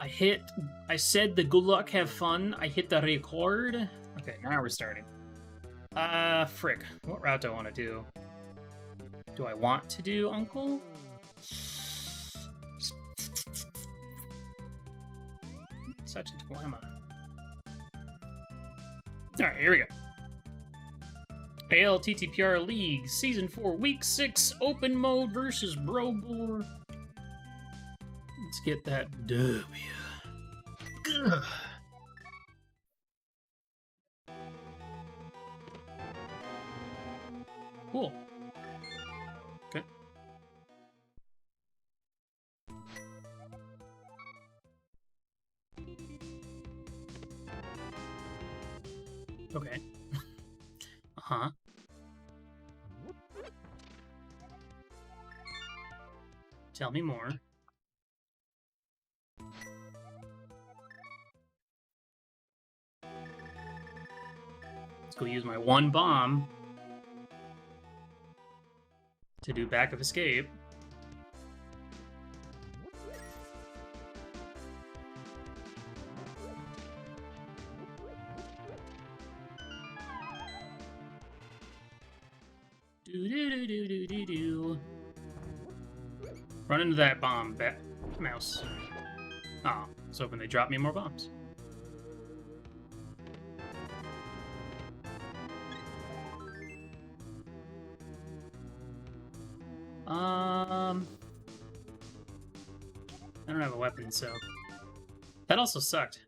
I said the good luck, have fun. I hit the record. Okay, now we're starting. Frick. What route do I want to do? Do I want to do Uncle? Such a dilemma. Alright, here we go. LTTPR League, Season 4, Week 6, Open Mode versus Brogor. Let's get that W. Ugh. Cool. Okay. Okay. Uh-huh. Tell me more. Let's go use my one bomb to do back of escape. Do. Run into that bomb, mouse. Oh, I was hoping they dropped me more bombs. I don't have a weapon, so that also sucked.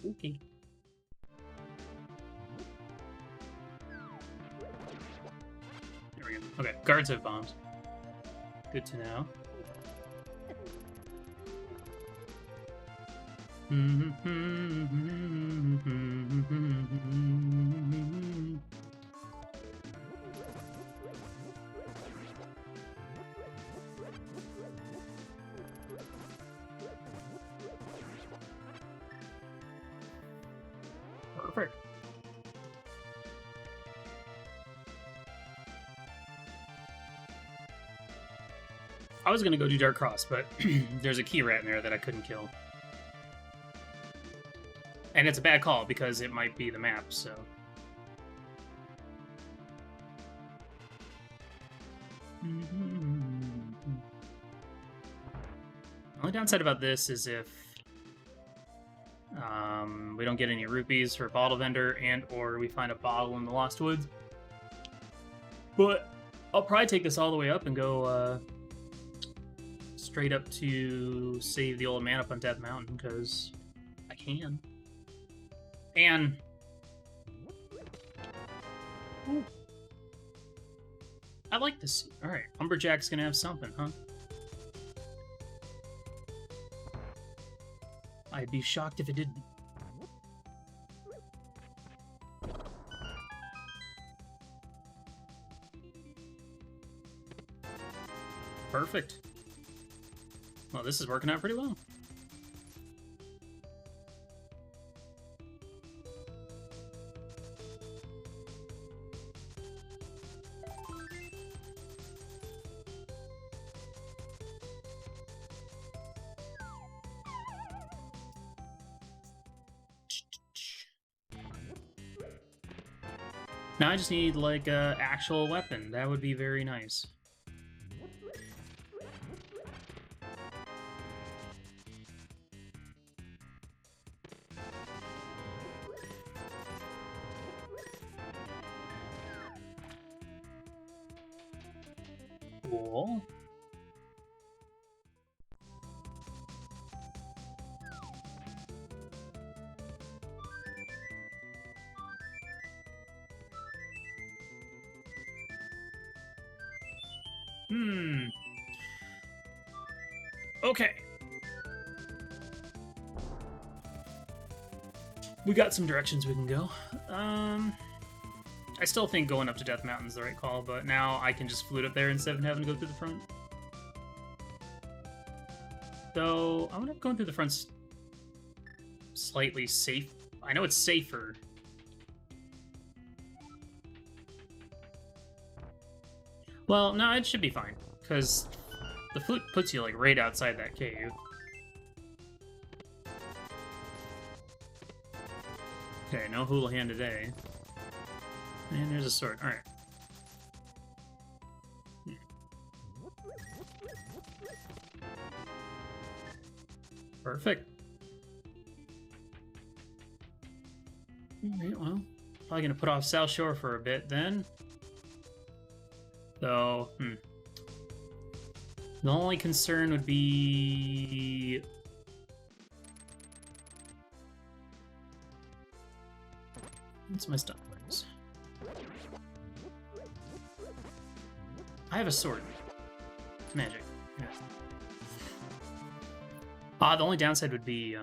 Okay. There we go. Okay, guards have bombs. Good to know. Perfect. I was gonna go do Dark Cross, but there's a key rat in there that I couldn't kill. And it's a bad call because it might be the map, so. The only downside about this is if we don't get any rupees for a bottle vendor and or we find a bottle in the Lost Woods. But I'll probably take this all the way up and go straight up to save the old man up on Death Mountain because I can. And ooh, I like this. All right, Lumberjack's gonna have something, huh? I'd be shocked if it didn't. Perfect. Well, this is working out pretty well. Now I just need, like, a actual weapon. That would be very nice. Cool. Okay. We got some directions we can go. I still think going up to Death Mountain's the right call, but now I can just flute up there instead of having to go through the front. Though, I wonder if going through the front's slightly safe. I know it's safer. Well, no, it should be fine, because the flute puts you, like, right outside that cave. Okay, no Houlihan today. And there's a sword. Alright. Perfect. Alright, well, probably gonna put off South Shore for a bit then. So, the only concern would be... What's my stun points? I have a sword. Magic. Yeah. The only downside would be,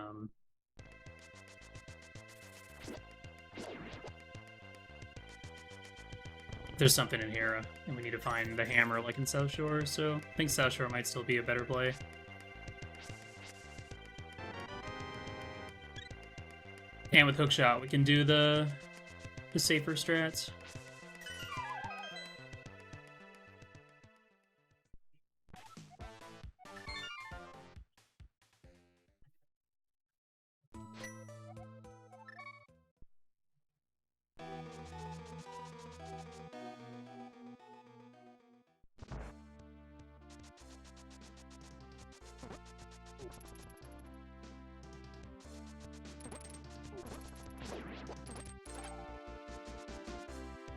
there's something in here, and we need to find the hammer like in South Shore, so I think South Shore might still be a better play. And with Hookshot, we can do the safer strats.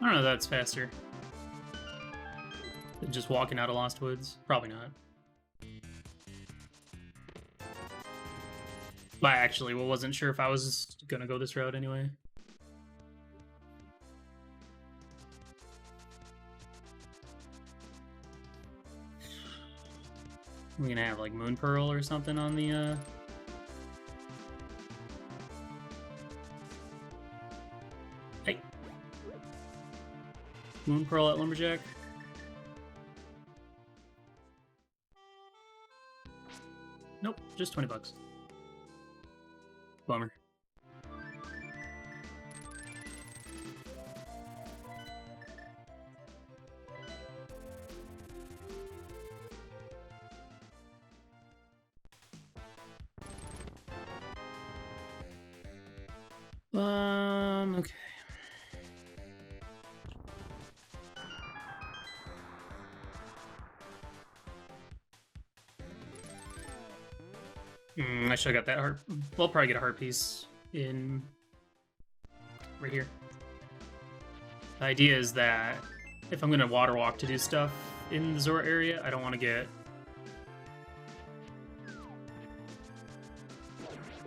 I don't know if that's faster than just walking out of Lost Woods. Probably not. But I actually wasn't sure if I was gonna go this route anyway. We're gonna have like Moon Pearl or something on the Hey. Moon Pearl at Lumberjack. Nope, just 20 bucks. Bummer. Okay. I should have got that heart. We'll probably get a heart piece in right here. The idea is that if I'm going to water walk to do stuff in the Zora area, I don't want to get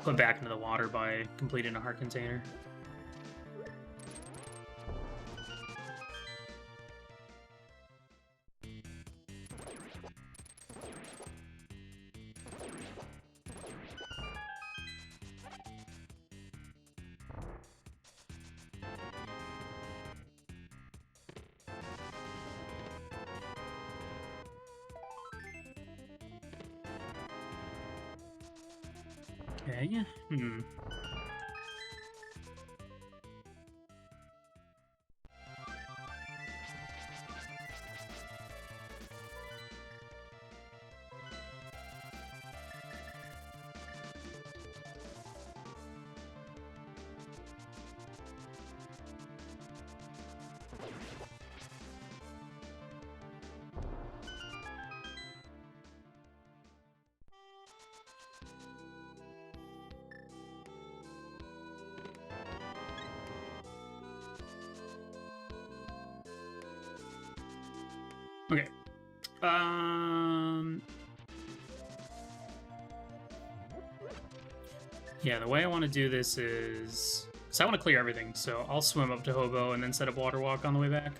put back into the water by completing a heart container. Okay. Okay. Yeah, the way I want to do this is... because I want to clear everything, so I'll swim up to Hobo and then set up water walk on the way back.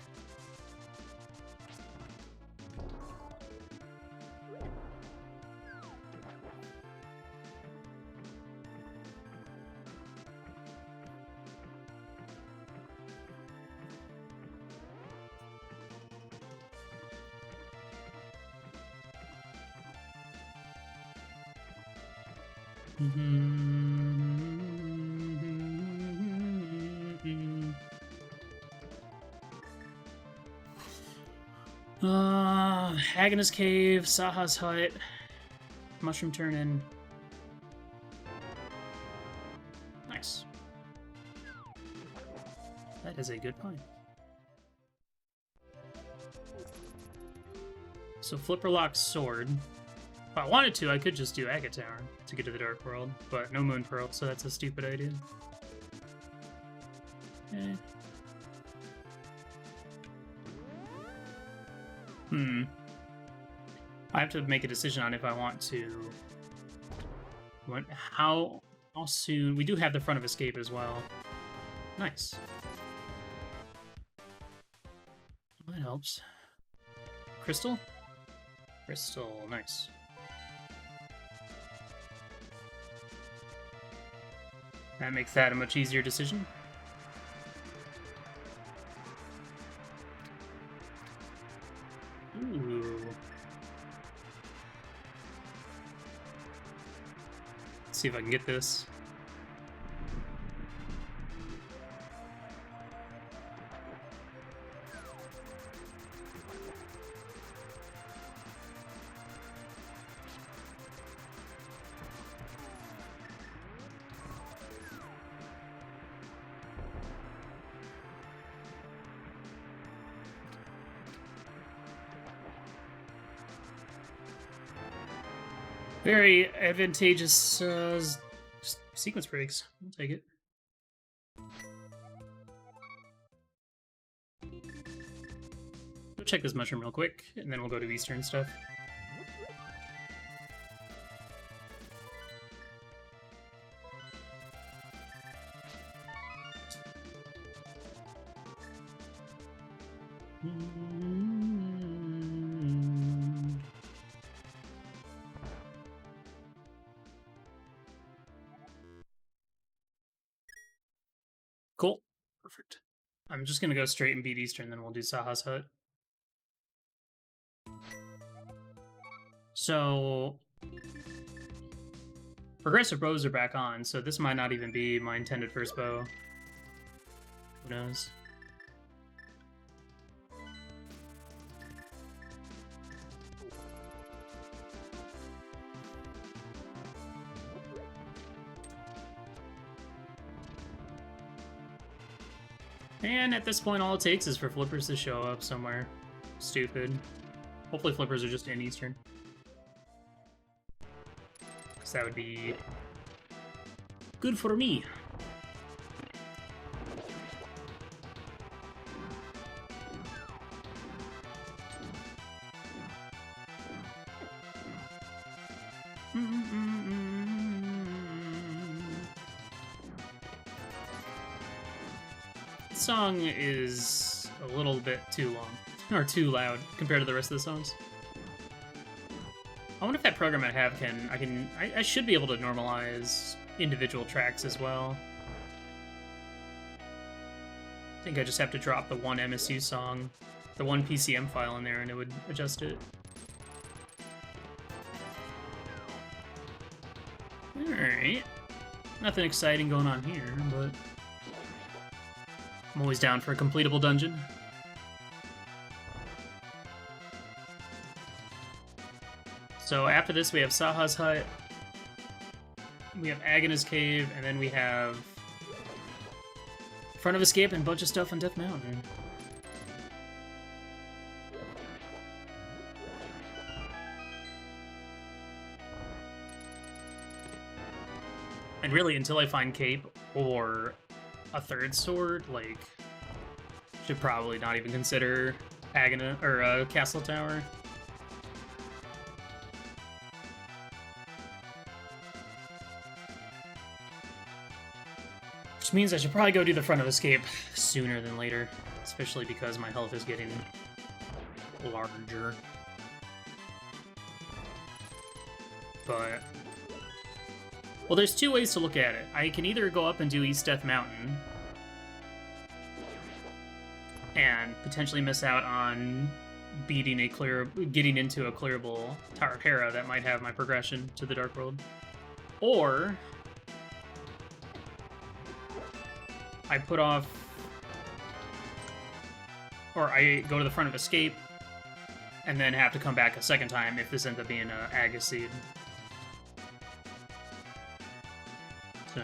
Agnes Cave, Saha's Hut, Mushroom Turn-In. Nice. That is a good point. So Flipperlock's sword. If I wanted to, I could just do Agate Tower to get to the Dark World, but no Moon Pearl, so that's a stupid idea. Eh. I have to make a decision on if I want to. How soon? We do have the Front of Escape as well. Nice. That helps. Crystal? Crystal, nice. That makes that a much easier decision. Ooh. Let's see if I can get this. Very advantageous sequence breaks. I'll take it. Go check this mushroom real quick, and then we'll go to Eastern stuff. Cool. Perfect. I'm just going to go straight and beat Eastern, then we'll do Saha's Hut. So, progressive bows are back on, so this might not even be my intended first bow. Who knows? And at this point, all it takes is for Flippers to show up somewhere. Stupid. Hopefully Flippers are just in Eastern. Because that would be good for me. This song is a little bit too long, or too loud compared to the rest of the songs. I wonder if that program I have I should be able to normalize individual tracks as well. I think I just have to drop the one MSU song, the one PCM file in there, and it would adjust it. Alright. Nothing exciting going on here, but I'm always down for a completable dungeon. So after this, we have Saha's Hut, we have Agnes Cave, and then we have Front of Escape and a bunch of stuff on Death Mountain. And really, until I find Cape or a third sword, like, should probably not even consider Agnes or Castle Tower. Which means I should probably go do the Front of Escape sooner than later, especially because my health is getting larger. But, well, there's two ways to look at it. I can either go up and do East Death Mountain and potentially miss out on getting into a clearable Tower of Hera that might have my progression to the Dark World. Or I put off, or I go to the Front of Escape, and then have to come back a second time if this ends up being a Agus seed. So...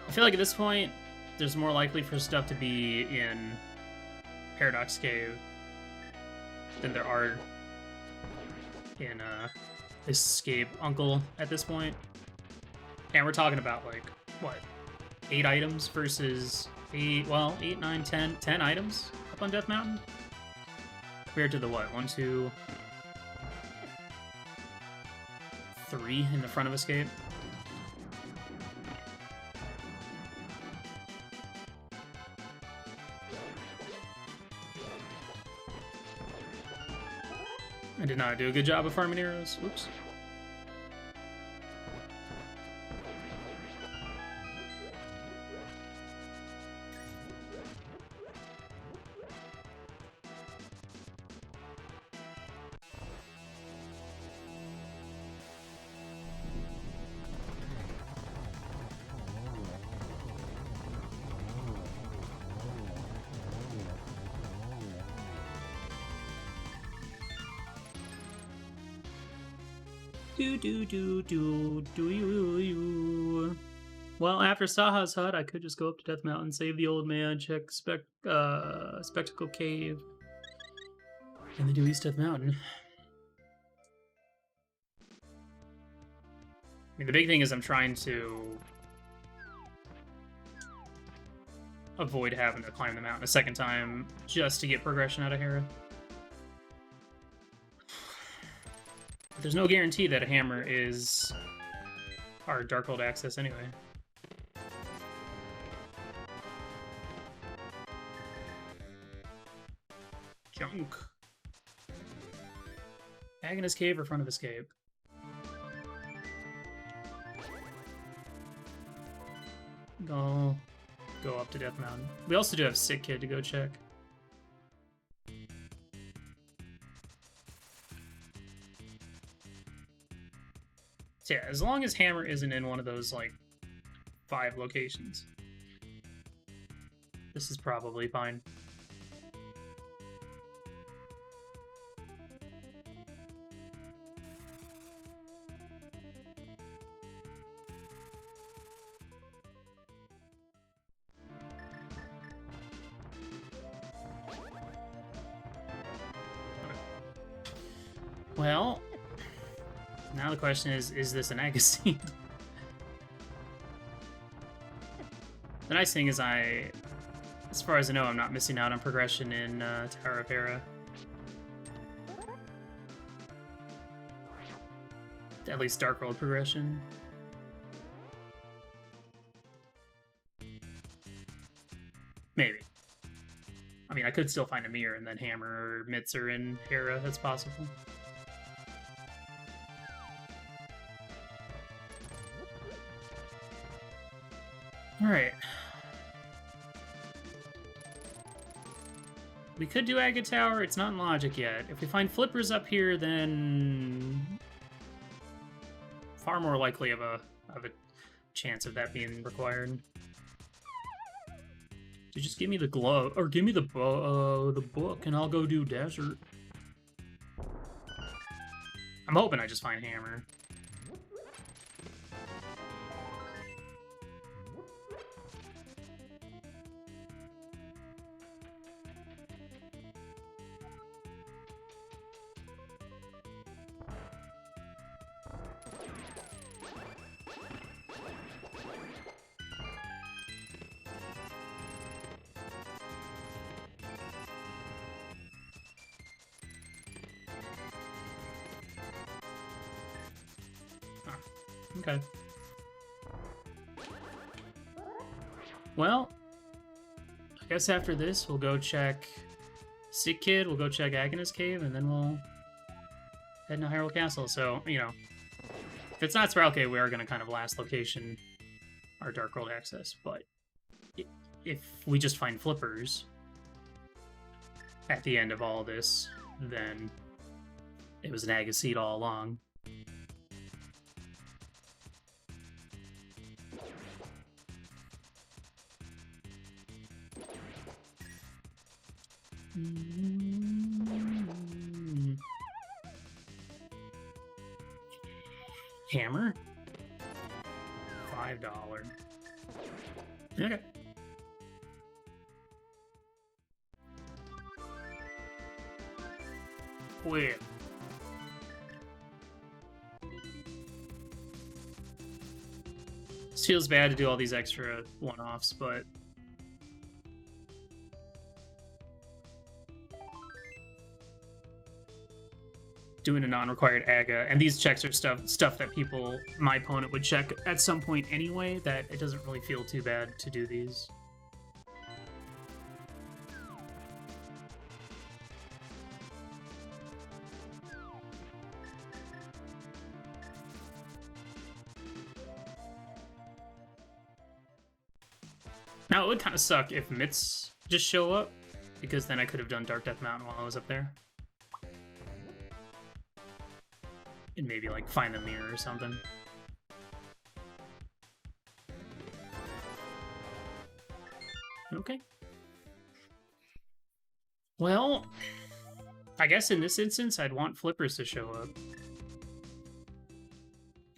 I feel like at this point, there's more likely for stuff to be in Paradox Cave than there are in Escape Uncle at this point. And we're talking about, like, what, 8 items versus 8, 9, 10 items up on Death Mountain? Compared to the, what, 1, 2, 3 in the front of Escape? I did not do a good job of farming arrows. Oops. Do. Well, after Saha's hut, I could just go up to Death Mountain, save the old man, check Spectacle Cave, and then do East Death Mountain. I mean, the big thing is I'm trying to avoid having to climb the mountain a second time just to get progression out of Hera. There's no guarantee that a hammer is our Darkhold access anyway. Junk. Agnes Cave or Front of Escape? Go up to Death Mountain. We also do have Sick Kid to go check. So yeah, as long as Hammer isn't in one of those, like, 5 locations, this is probably fine. Well, now the question is this an Agassiz? The nice thing is as far as I know, I'm not missing out on progression in Tower of Hera. At least Dark World progression. Maybe. I mean, I could still find a mirror and then Hammer or Mitzer in Hera, that's possible. Alright. We could do Agate Tower, it's not in logic yet. If we find flippers up here, then far more likely of a chance of that being required. So just give me the glove, or give me the book, and I'll go do desert. I'm hoping I just find Hammer. Okay. Well, I guess after this, we'll go check Sick Kid, we'll go check Agnes Cave, and then we'll head to Hyrule Castle. So, you know, if it's not Spiral Cave, we are going to kind of last location our Dark World access, but if we just find flippers at the end of all this, then it was an Agassiz all along. Hammer? $5. Okay. Wait. This feels bad to do all these extra one-offs, but doing a non-required AGA, and these checks are stuff that people, my opponent, would check at some point anyway, that it doesn't really feel too bad to do these. Now, it would kind of suck if Mitts just show up, because then I could have done Dark Death Mountain while I was up there. And maybe, like, find the mirror or something. Okay. Well, I guess in this instance, I'd want Flippers to show up.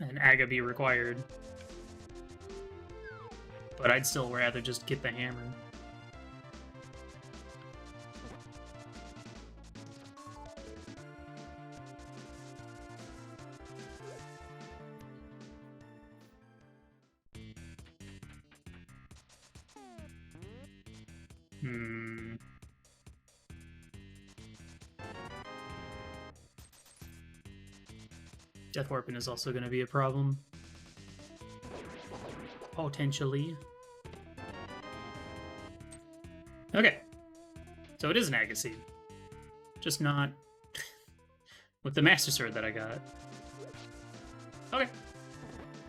And AGA be required. But I'd still rather just get the hammer. Death Warping is also going to be a problem. Potentially. Okay. So it is an AGA seed. Just not with the Master Sword that I got. Okay.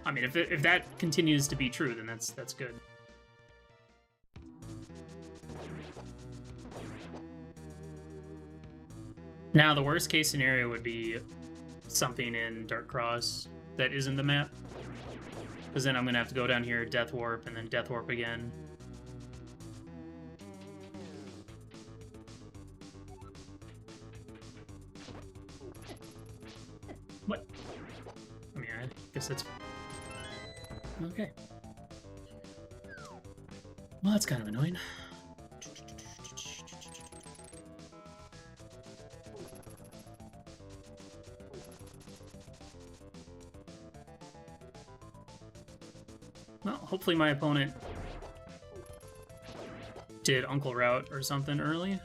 I mean, if that continues to be true, then that's good. Now, the worst case scenario would be something in Dark Cross that isn't the map. Because then I'm going to have to go down here, Death Warp, and then Death Warp again. What? I mean, I guess that's... Okay. Well, that's kind of annoying. Well, hopefully my opponent did Uncle Route or something early.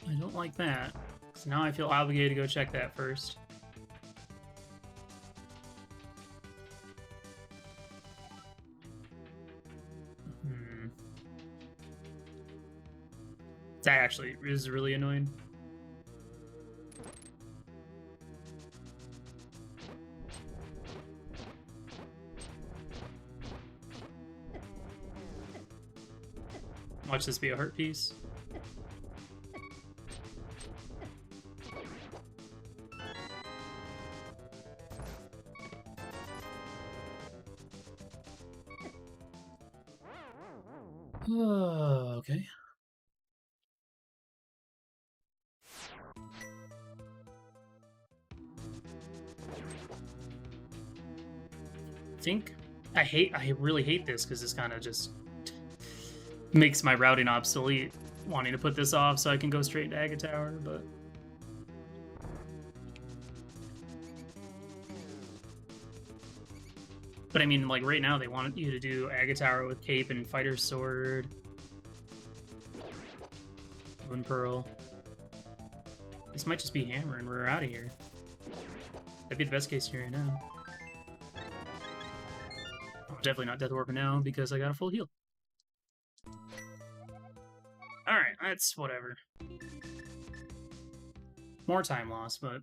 I don't like that. So now I feel obligated to go check that first. That actually is really annoying. Watch this be a heart piece. Okay. I really hate this because this kind of just makes my routing obsolete, wanting to put this off so I can go straight into AGA Tower, but I mean, like, right now they want you to do AGA Tower with Cape and Fighter's Sword. Moon Pearl. This might just be Hammer and we're out of here. That'd be the best case scenario now. Definitely not Death Warping now because I got a full heal. Alright, that's whatever. More time loss, but...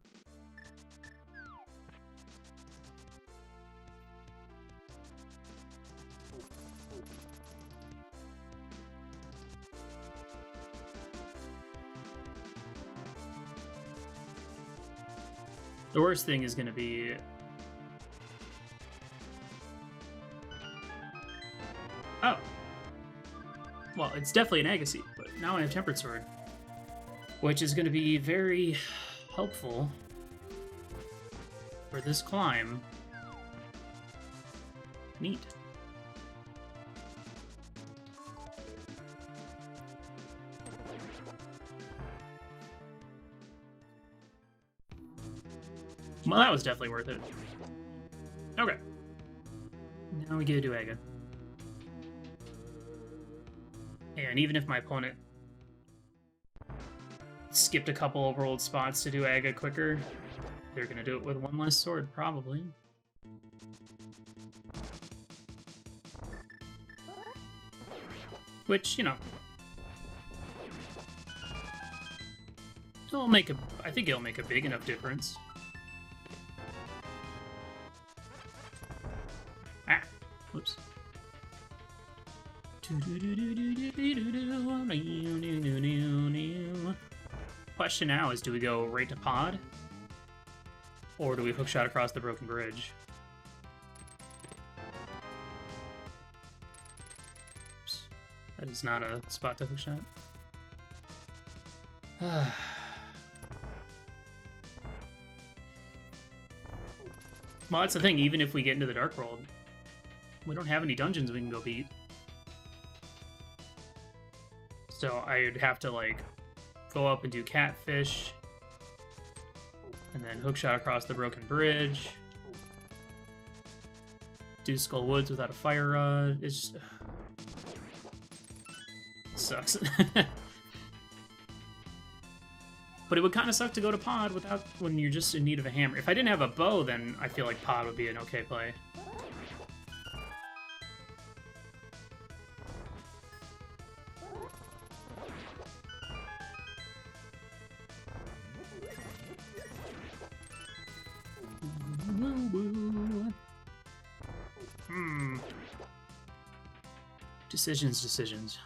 The worst thing is going to be... Oh. Well, it's definitely an Agassi, but now I have Tempered Sword. Which is going to be very helpful for this climb. Neat. Well, that was definitely worth it. Okay. Now we get to do Aga. And even if my opponent skipped a couple of rolled spots to do Aga quicker, they're going to do it with one less sword, probably. Which, you know, it'll make a... I think it'll make a big enough difference. Ah, whoops. Question now is, do we go right to pod? Or do we hookshot across the broken bridge? Oops. That is not a spot to hookshot. Well, that's the thing, even if we get into the Dark World, we don't have any dungeons we can go beat. So I'd have to, like, go up and do Catfish, and then hookshot across the broken bridge, do Skull Woods without a fire rod. It's just... it sucks. But it would kind of suck to go to pod without when you're just in need of a hammer. If I didn't have a bow, then I feel like pod would be an okay play. Decisions.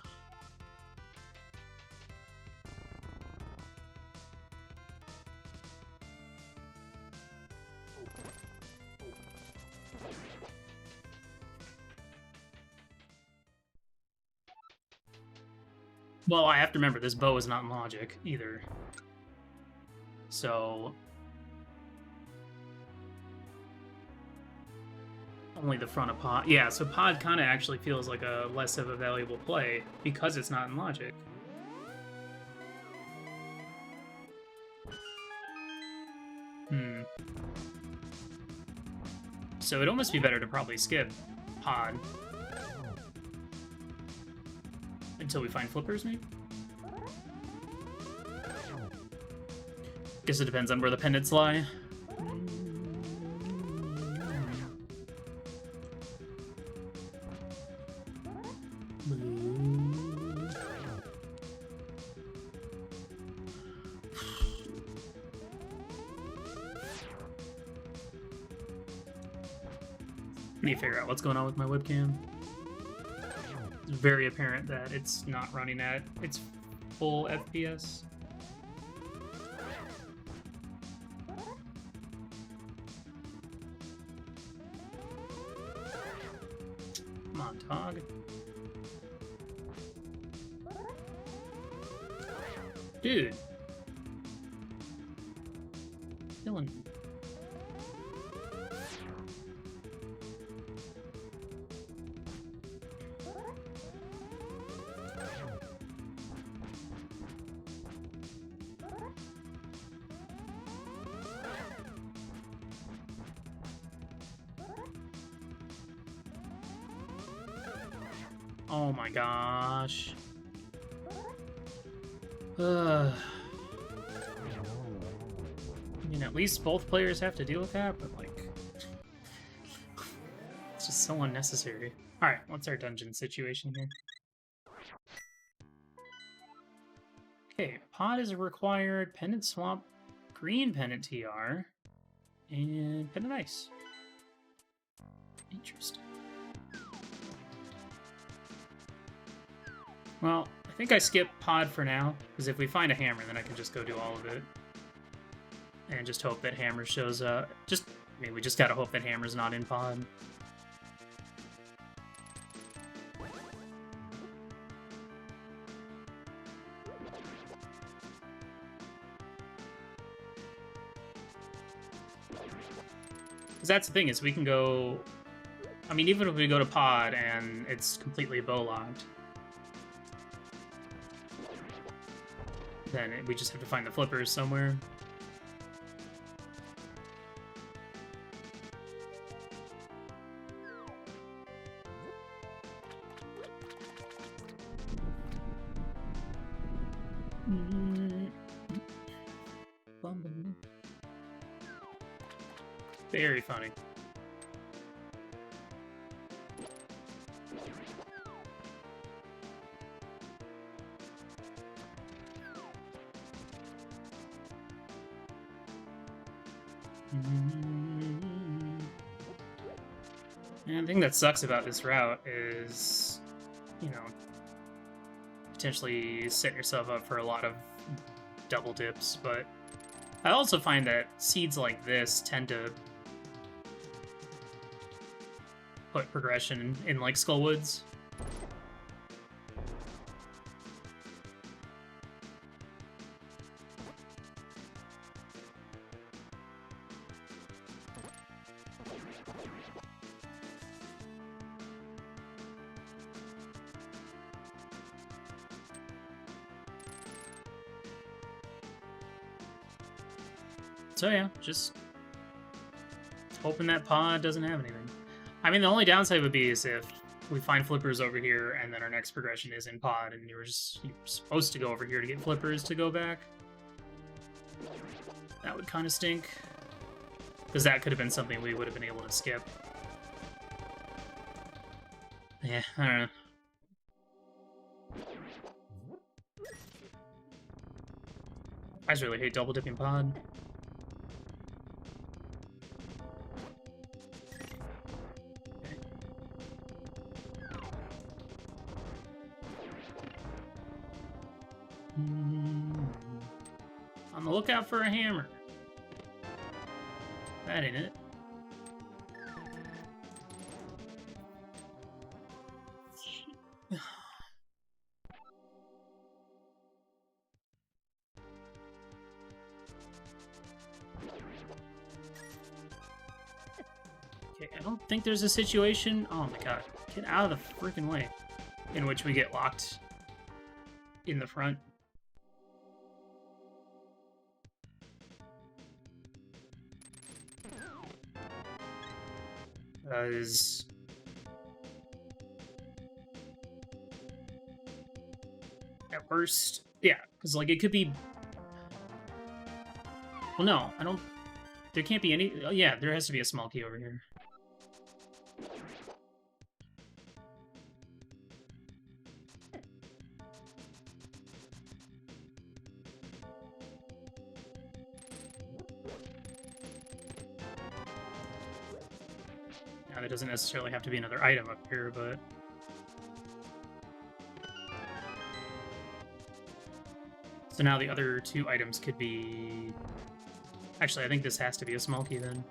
Well, I have to remember, this bow is not in logic, either. So... only the front of pod. Yeah, so pod kind of actually feels like a less of a valuable play because it's not in logic. So it'd almost be better to probably skip pod. Until we find flippers, maybe? Guess it depends on where the pendants lie. Need to figure out what's going on with my webcam. It's very apparent that it's not running at its full FPS. Come on, Tog. Dude. Killing. Oh my gosh. I mean, at least both players have to deal with that, but, like... it's just so unnecessary. Alright, what's our dungeon situation here? Okay, pod is required, pendant swamp, green pendant TR, and pendant ice. Interesting. Well, I think I skip pod for now, because if we find a hammer, then I can just go do all of it. And just hope that Hammer shows up. I mean, we just gotta hope that Hammer's not in pod. Because that's the thing, is we can go... I mean, even if we go to pod and it's completely bow-locked, then we just have to find the flippers somewhere. Very funny. And the thing that sucks about this route is, you know, potentially set yourself up for a lot of double dips, but I also find that seeds like this tend to put progression in like Skullwoods. So yeah, just hoping that pod doesn't have anything. I mean, the only downside would be is if we find flippers over here and then our next progression is in pod and you're supposed to go over here to get flippers to go back. That would kind of stink. Because that could have been something we would have been able to skip. Yeah, I don't know. I just really hate double dipping pod. On the lookout for a hammer. That ain't it. Okay, I don't think there's a situation... Oh my god. Get out of the freaking way. In which we get locked in the front. Is at worst, yeah, because like it could be. Well, no, I don't. There can't be any. Oh, yeah, there has to be a small key over here. Now, there doesn't necessarily have to be another item up here, but. So now the other two items could be... Actually, I think this has to be a small key then.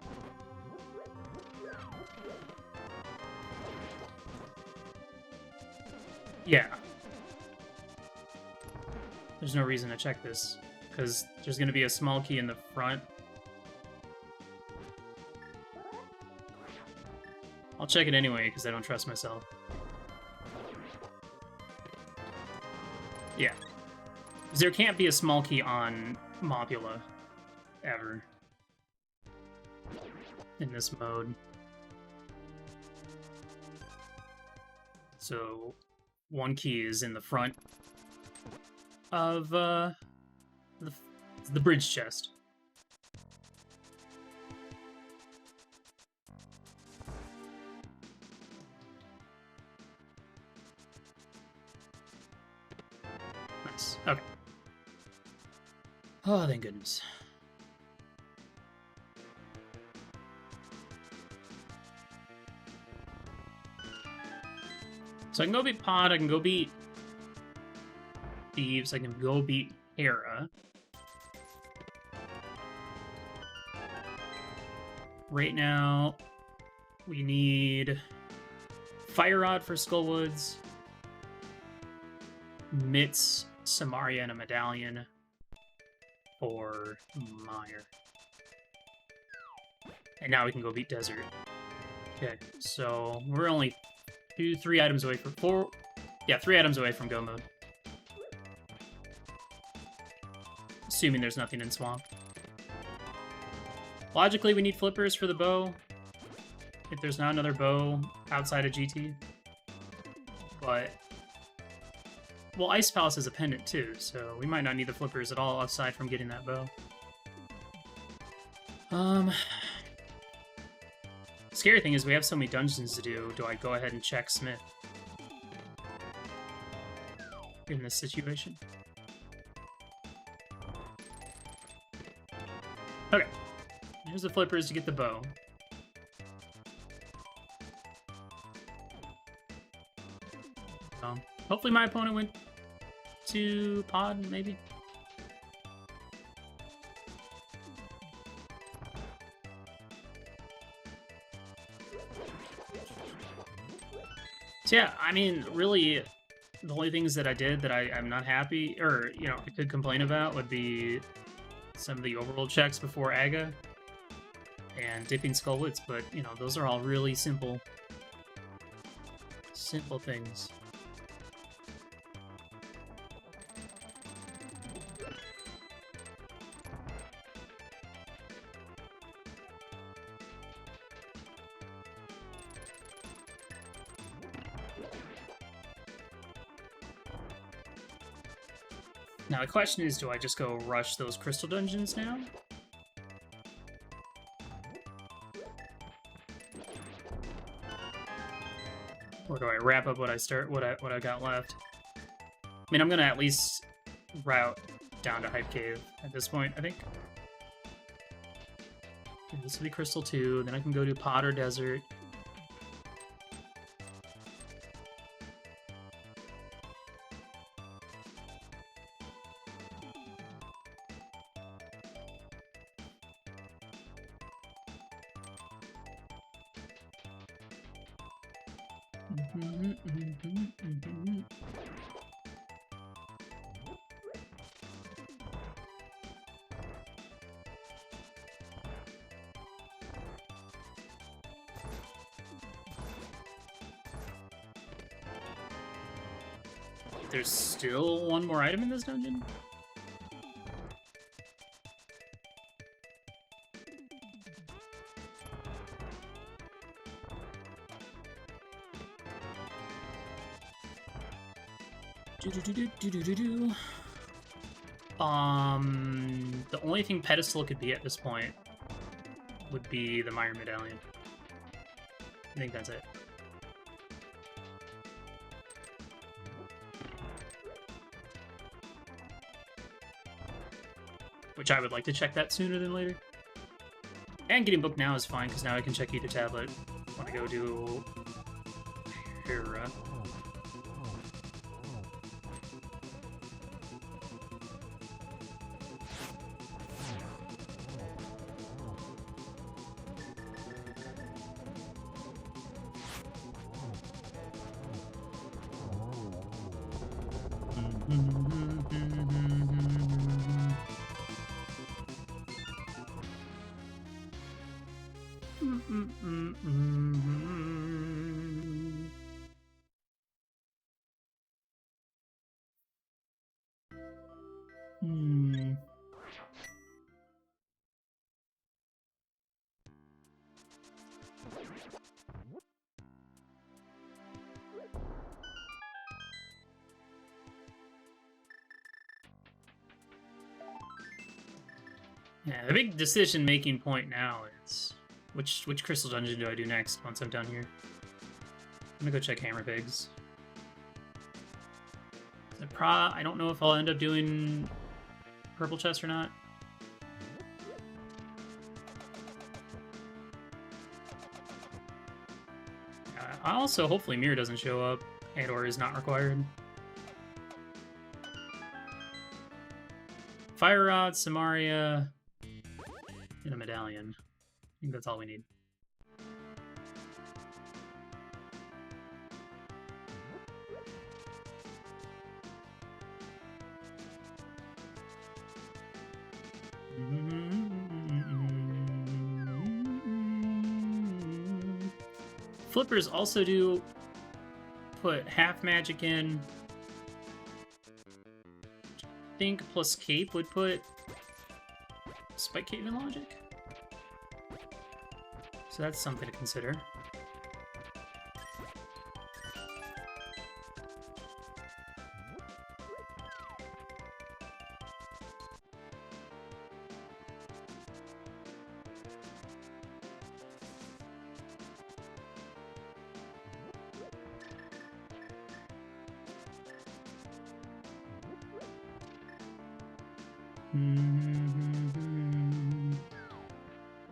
Yeah. There's no reason to check this, because there's going to be a small key in the front. I'll check it anyway, because I don't trust myself. Yeah. There can't be a small key on Mopula, ever, in this mode. So, one key is in the front of the bridge chest. Nice. Okay. Oh, thank goodness. So I can go beat Pod, I can go beat Thieves, I can go beat Hera. Right now, we need Fire Rod for Skullwoods, Mitts, Samaria, and a Medallion for Mire. And now we can go beat Desert. Okay, so we're only 3 items away from 4. Yeah, 3 items away from go mode. Assuming there's nothing in Swamp. Logically, we need flippers for the bow. If there's not another bow outside of GT. But... well, Ice Palace has a pendant too, so we might not need the flippers at all aside from getting that bow. Scary thing is we have so many dungeons to do. Do I go ahead and check Smith in this situation? Okay. Here's the flippers to get the bow. Hopefully my opponent went to pod, maybe? So yeah, I mean, really, the only things that I did that I'm not happy, or, you know, I could complain about would be some of the overworld checks before Aga and dipping Skullwoods, but, you know, those are all really simple things. Now the question is, do I just go rush those crystal dungeons now? Or do I wrap up what I got left? I mean, I'm gonna at least route down to Hype Cave at this point, I think. Okay, this will be Crystal 2, then I can go to Potter Desert. There's still one more item in this dungeon? The only thing pedestal could be at this point would be the Mire Medallion. I think that's it. Which I would like to check that sooner than later. And getting booked now is fine, because now I can check either tablet. I want to go do Hera. Yeah, the big decision-making point now is which crystal dungeon do I do next once I'm done here? I'm gonna go check Hammer Pigs. I don't know if I'll end up doing purple chest or not. Also, hopefully Mirror doesn't show up and or is not required. Fire Rod, Samaria, and a Medallion. think that's all we need. Flippers also do put half magic in. I think plus cape would put spike cape in logic. So that's something to consider.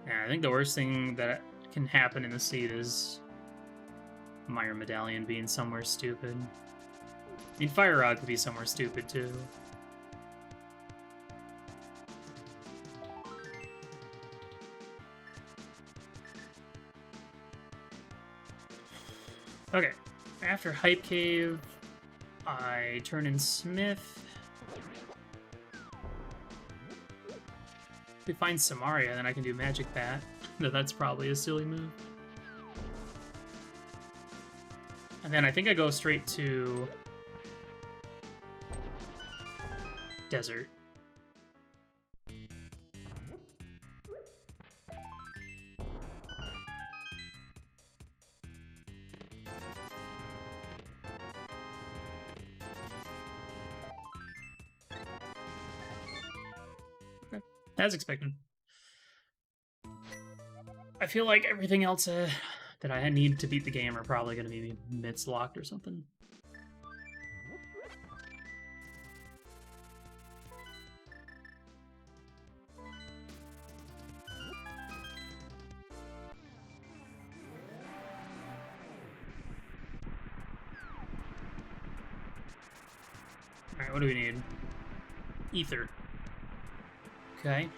Yeah, I think the worst thing that can happen in the seed is Meyer Medallion being somewhere stupid. I mean, Fire Rod could be somewhere stupid too. Okay, after Hype Cave, I turn in Smith. If we find Samaria, then I can do Magic Bat. That's probably a silly move. And then I think I go straight to Desert. Okay. As expected. I feel like everything else that I need to beat the game are probably going to be mitts locked or something. Alright, what do we need? Ether. Okay.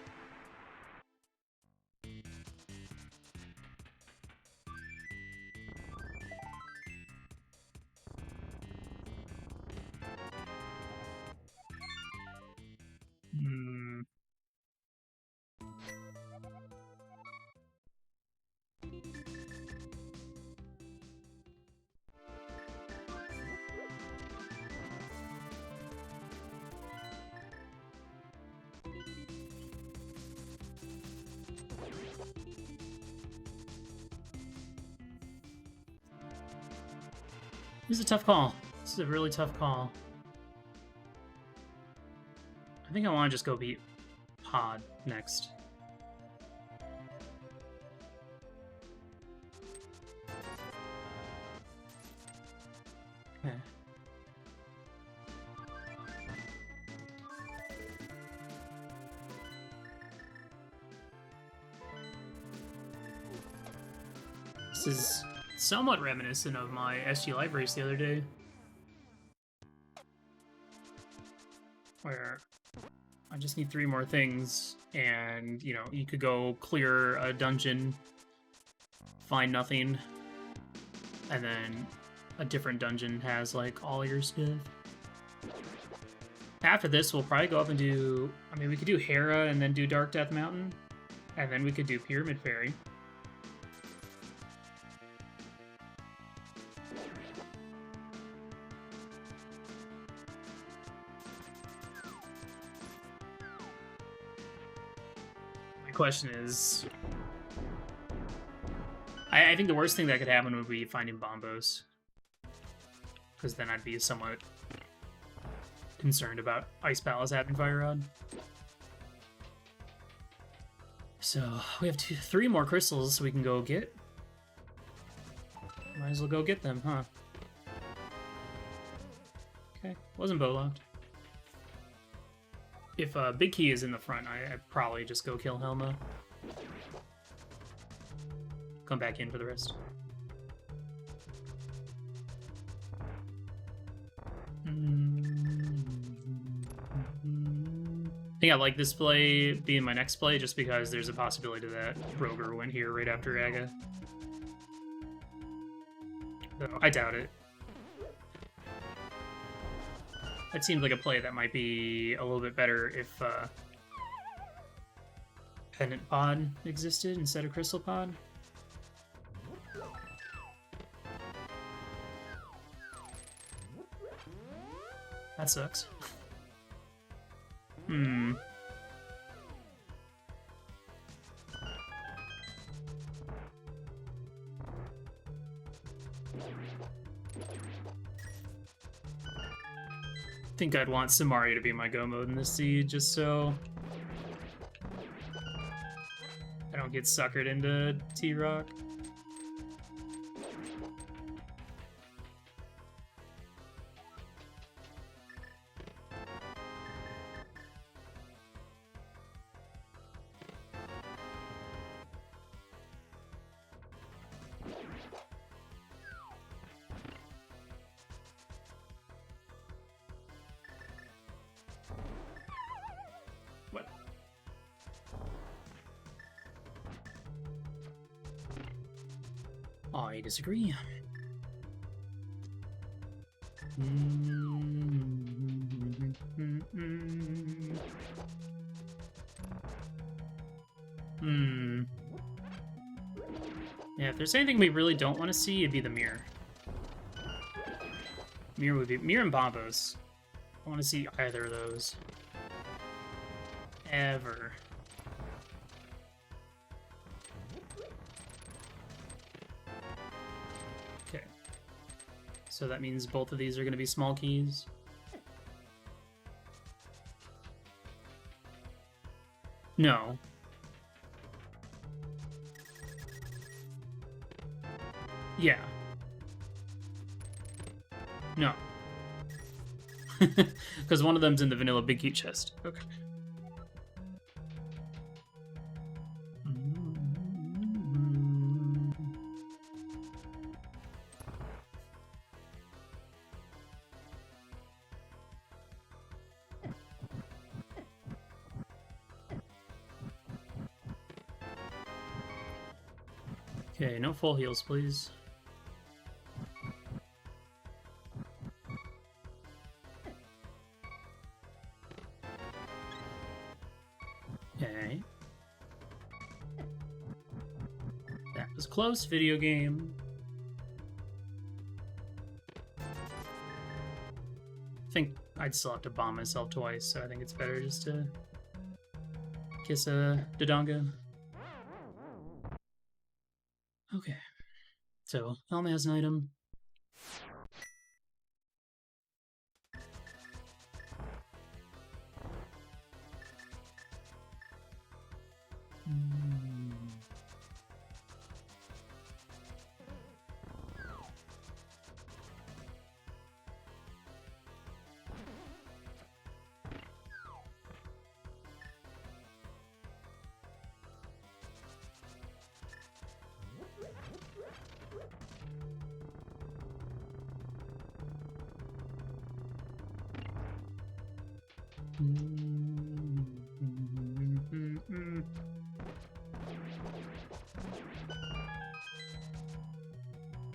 This is a tough call. This is a really tough call. I think I want to just go beat Pod next. Okay. This is somewhat reminiscent of my SG Live race the other day, where I just need 3 more things, and, you know, you could go clear a dungeon, find nothing, and then a different dungeon has, like, all your stuff. After this, we'll probably go up and do... I mean, we could do Hera and then do Dark Death Mountain, and then we could do Pyramid Fairy. Question is, I think the worst thing that could happen would be finding Bombos, because then I'd be somewhat concerned about Ice Palace having Fire Rod. So we have 3 more crystals we can go get. Might as well go get them, huh? Okay, wasn't bow locked. If Big Key is in the front, I'd probably just go kill Helma. Come back in for the rest. I think I like this play being my next play just because there's a possibility that Brogor went here right after Aga. Though I doubt it. That seems like a play that might be a little bit better if Pendant Pod existed instead of Crystal Pod. That sucks. I think I'd want Samari to be my go mode in this seed just so I don't get suckered into T-Rock. I disagree. Yeah, if there's anything we really don't want to see, it'd be the mirror. Mirror would be mirror and Bombos. I want to see either of those. Ever. Okay. So that means both of these are going to be small keys. No. Yeah. No. Because one of them's in the vanilla big key chest. Okay. Okay, no full heals, please. Okay. That was close, video game. I think I'd still have to bomb myself twice, so I think it's better just to kiss a Dodonga. Okay. So, Helmet has an item.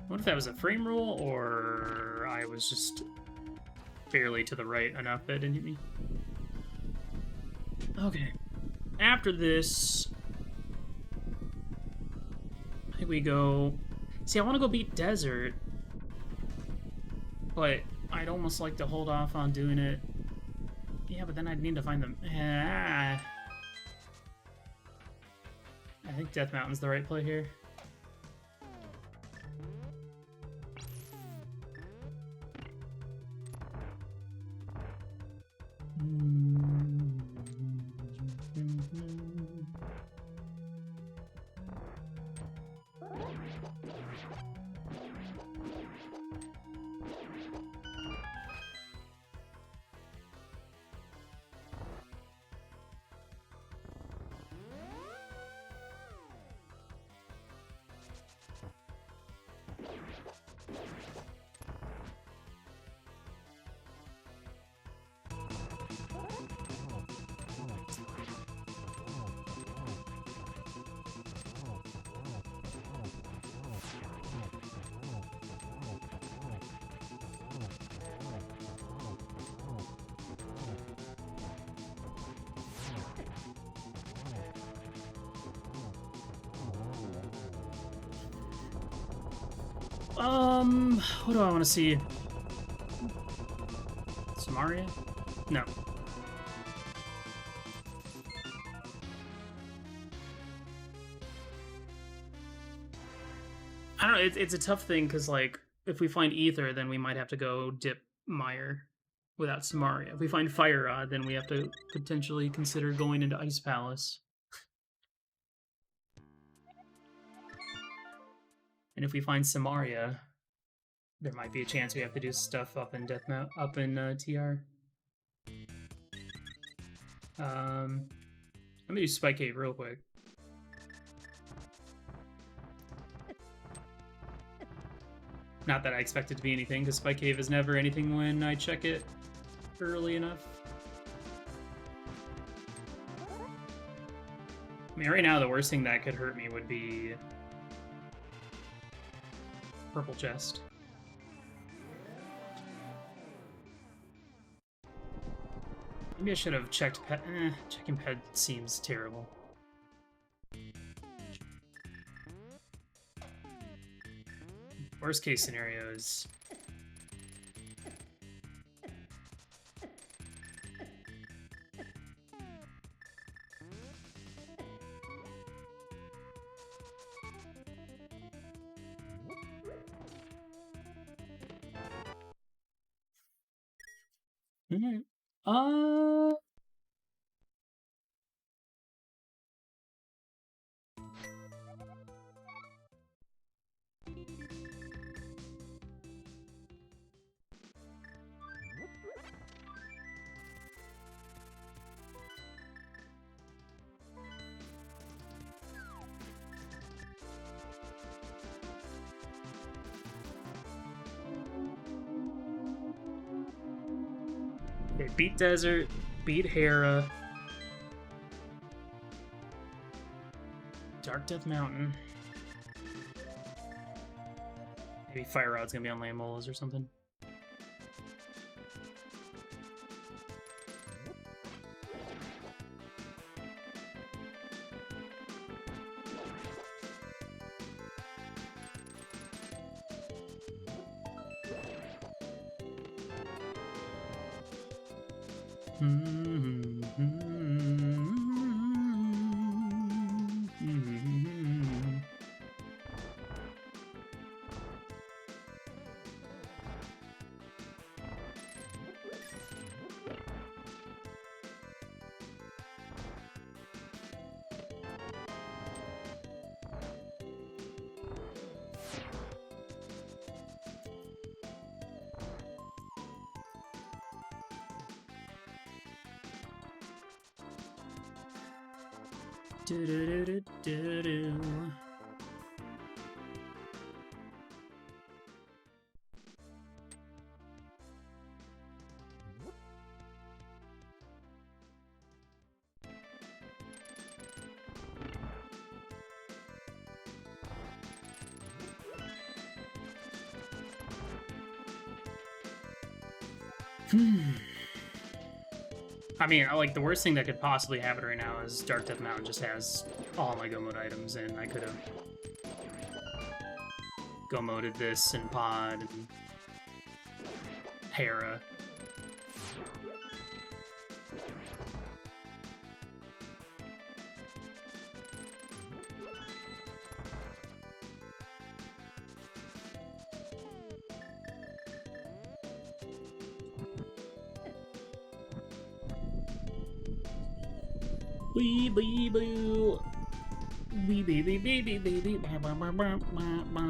What if that was a frame rule, or I was just barely to the right enough that it didn't hit me? Okay. After this, I think we go... See, I want to go beat Desert, but I'd almost like to hold off on doing it. Yeah, but then I'd need to find them. I think Death Mountain's the right play here. What do I want to see? Samaria? No. I don't know, it's a tough thing, because, like, if we find Ether, then we might have to go dip Mire without Samaria. If we find Fire Rod, then we have to potentially consider going into Ice Palace. And if we find Samaria, there might be a chance we have to do stuff up in TR. Let me do Spike Cave real quick. Not that I expect it to be anything, because Spike Cave is never anything when I check it early enough. I mean, right now, the worst thing that could hurt me would be Purple Chest. Maybe I should have checked pet. Checking pet seems terrible. Worst case scenario is okay, beat Desert, beat Hera, Dark Death Mountain. Maybe Fire Rod's gonna be on Lamolas or something. I mean, like, the worst thing that could possibly happen right now is Dark Death Mountain just has all my Go Mode items, and I could have Go Moded this and Pod and Hera. Wee bee boo. Wee bee bee bee bee bee bee. Ba ba ba ba ba ba.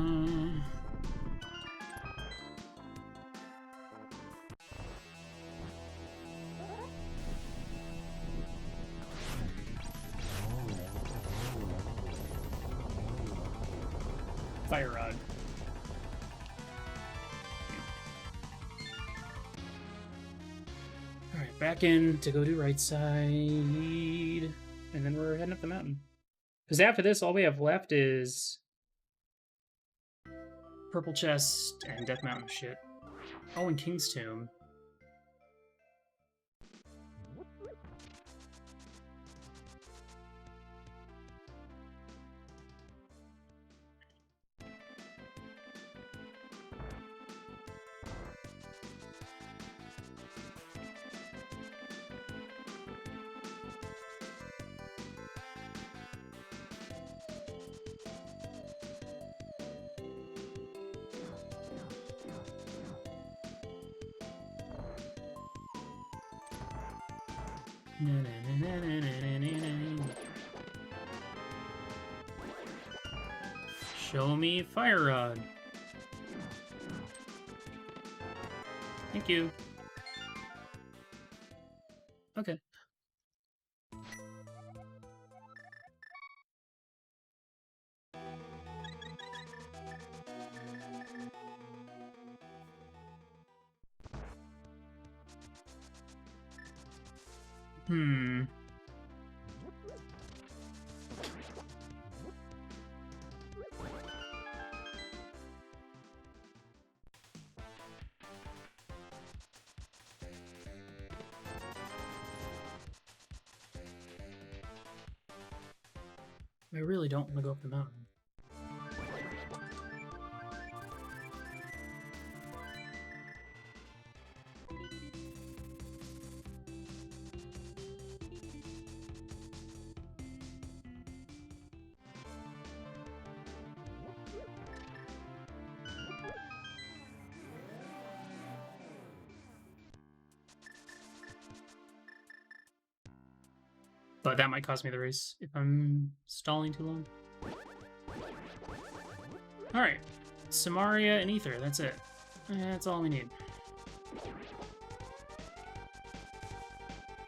Fire Rod. Alright, back in to go do right side. And then we're heading up the mountain. Because after this, all we have left is Purple Chest and Death Mountain shit. Oh, and King's Tomb. Show me Fire Rod. Thank you. Okay. I really don't want to go up the mountain. But that might cost me the race if I'm stalling too long. Alright. Samaria and Ether, that's it. That's all we need.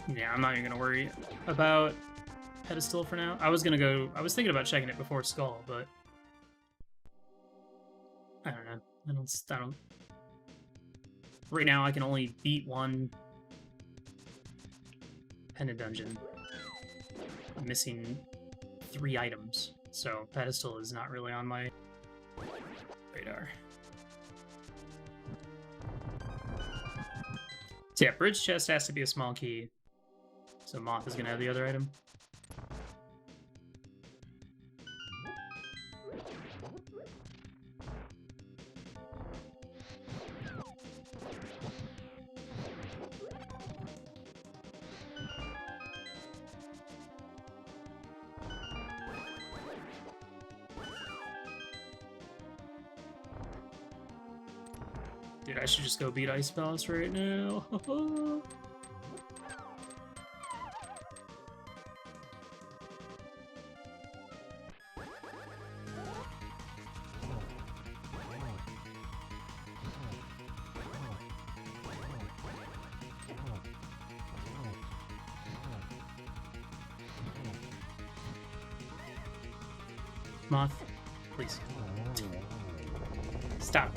Yeah, I'm not even gonna worry about Pedestal for now. I was thinking about checking it before Skull, but I don't know. I don't. Right now I can only beat one pendant dungeon. I'm missing 3 items, so Pedestal is not really on my radar. So yeah, Bridge Chest has to be a small key. So Moth is gonna have the other item. Dude, I should just go beat Ice Palace right now. Moth, please. Stop.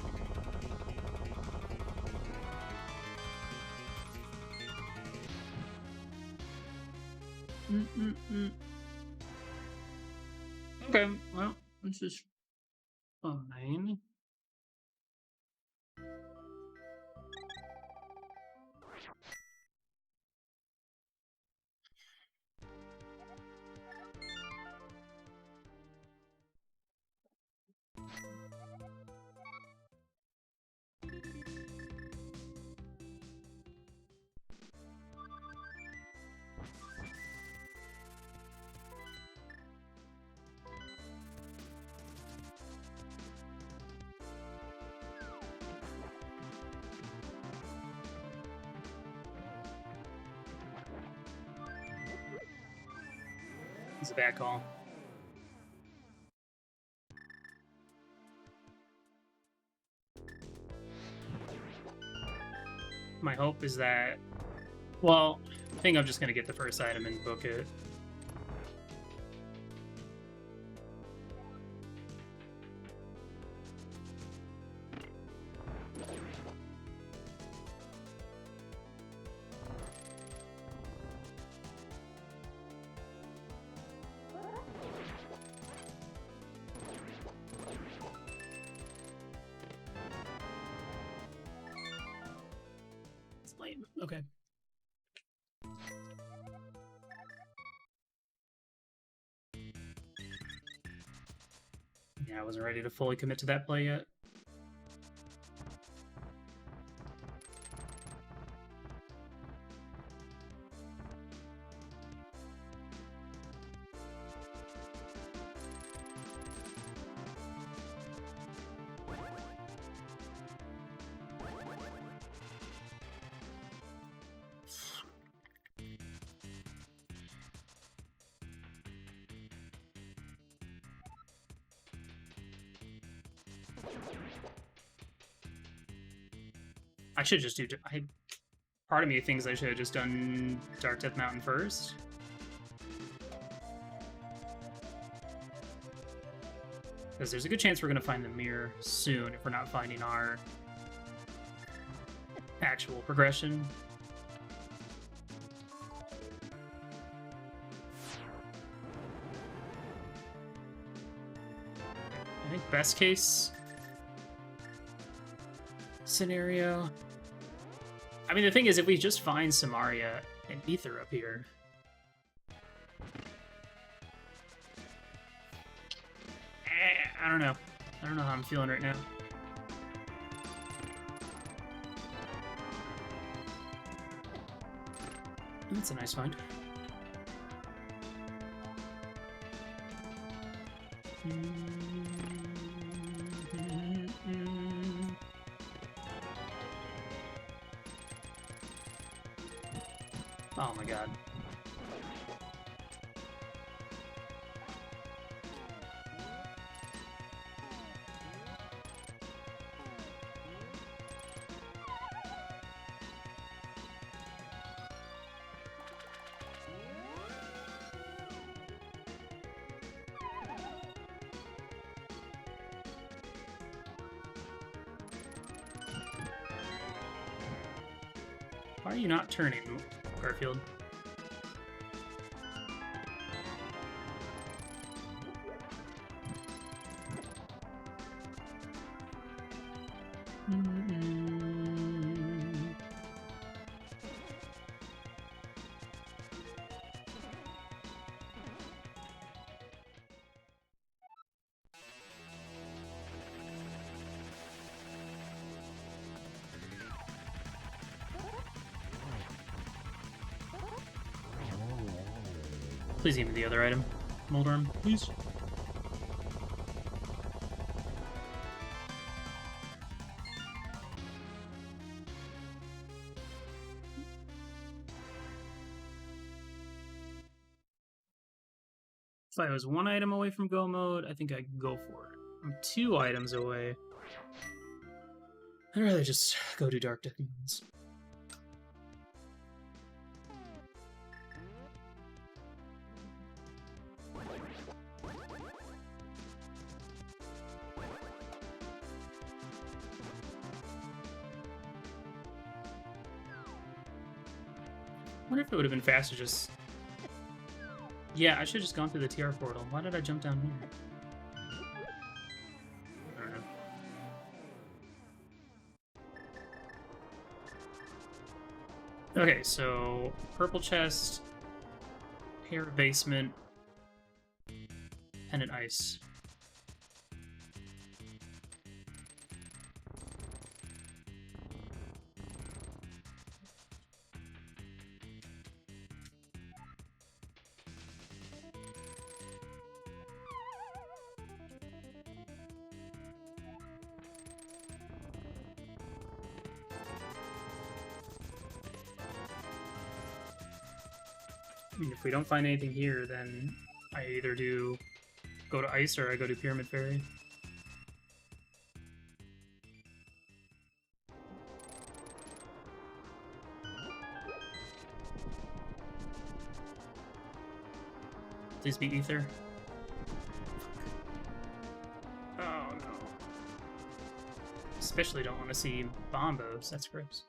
Okay, well, this is fine. It's a bad call. My hope is that... Well, I think I'm just going to get the first item and book it. Okay. Yeah, I wasn't ready to fully commit to that play yet. I should just do... part of me thinks I should have just done Dark Death Mountain first. Because there's a good chance we're going to find the mirror soon if we're not finding our actual progression. I think best case scenario... I mean, the thing is, if we just find Samaria and Ether up here... I don't know. I don't know how I'm feeling right now. That's a nice find. Oh my god. Why are you not turning, Garfield? Please give me the other item. Moldarm, please. If I was one item away from go mode, I think I could go for it. I'm 2 items away. I'd rather just go do Dark Death Mountains. I wonder if it would have been faster just... Yeah, I should have just gone through the TR portal. Why did I jump down here? I don't know. Okay, so... Purple chest... Hair basement... Pendant ice. I mean, if we don't find anything here, then I either go to ice or I go to Pyramid Fairy. Please be Ether. Oh no. Especially don't want to see Bombos, that's gross.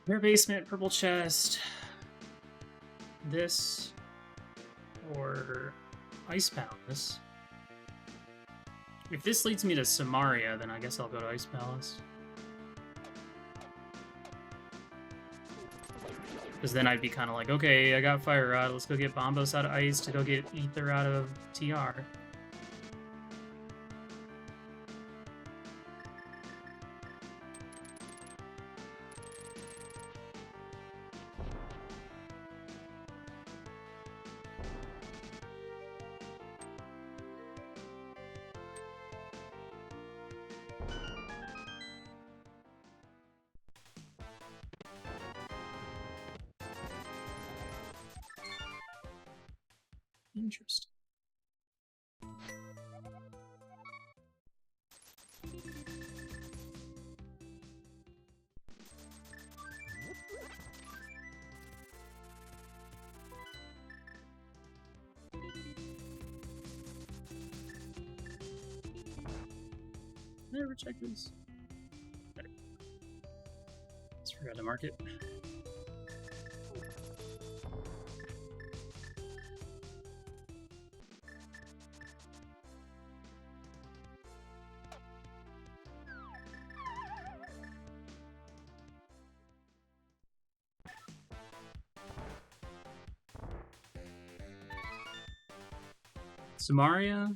Rare basement, purple chest. This or Ice Palace. If this leads me to Samaria, then I guess I'll go to Ice Palace. Because then I'd be kind of like, okay, I got Fire Rod, let's go get Bombos out of Ice to go get Ether out of TR. Interesting. Did I ever check this? Just forgot to mark it. Samaria.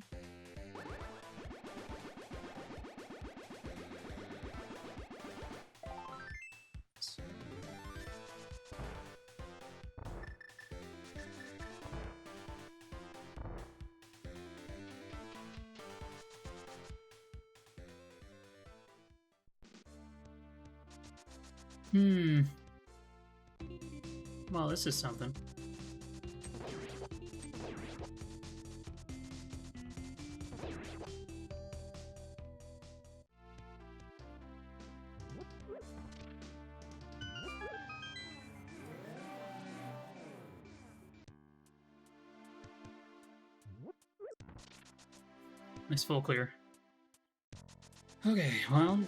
Well, this is something. Nice full clear. Okay, well...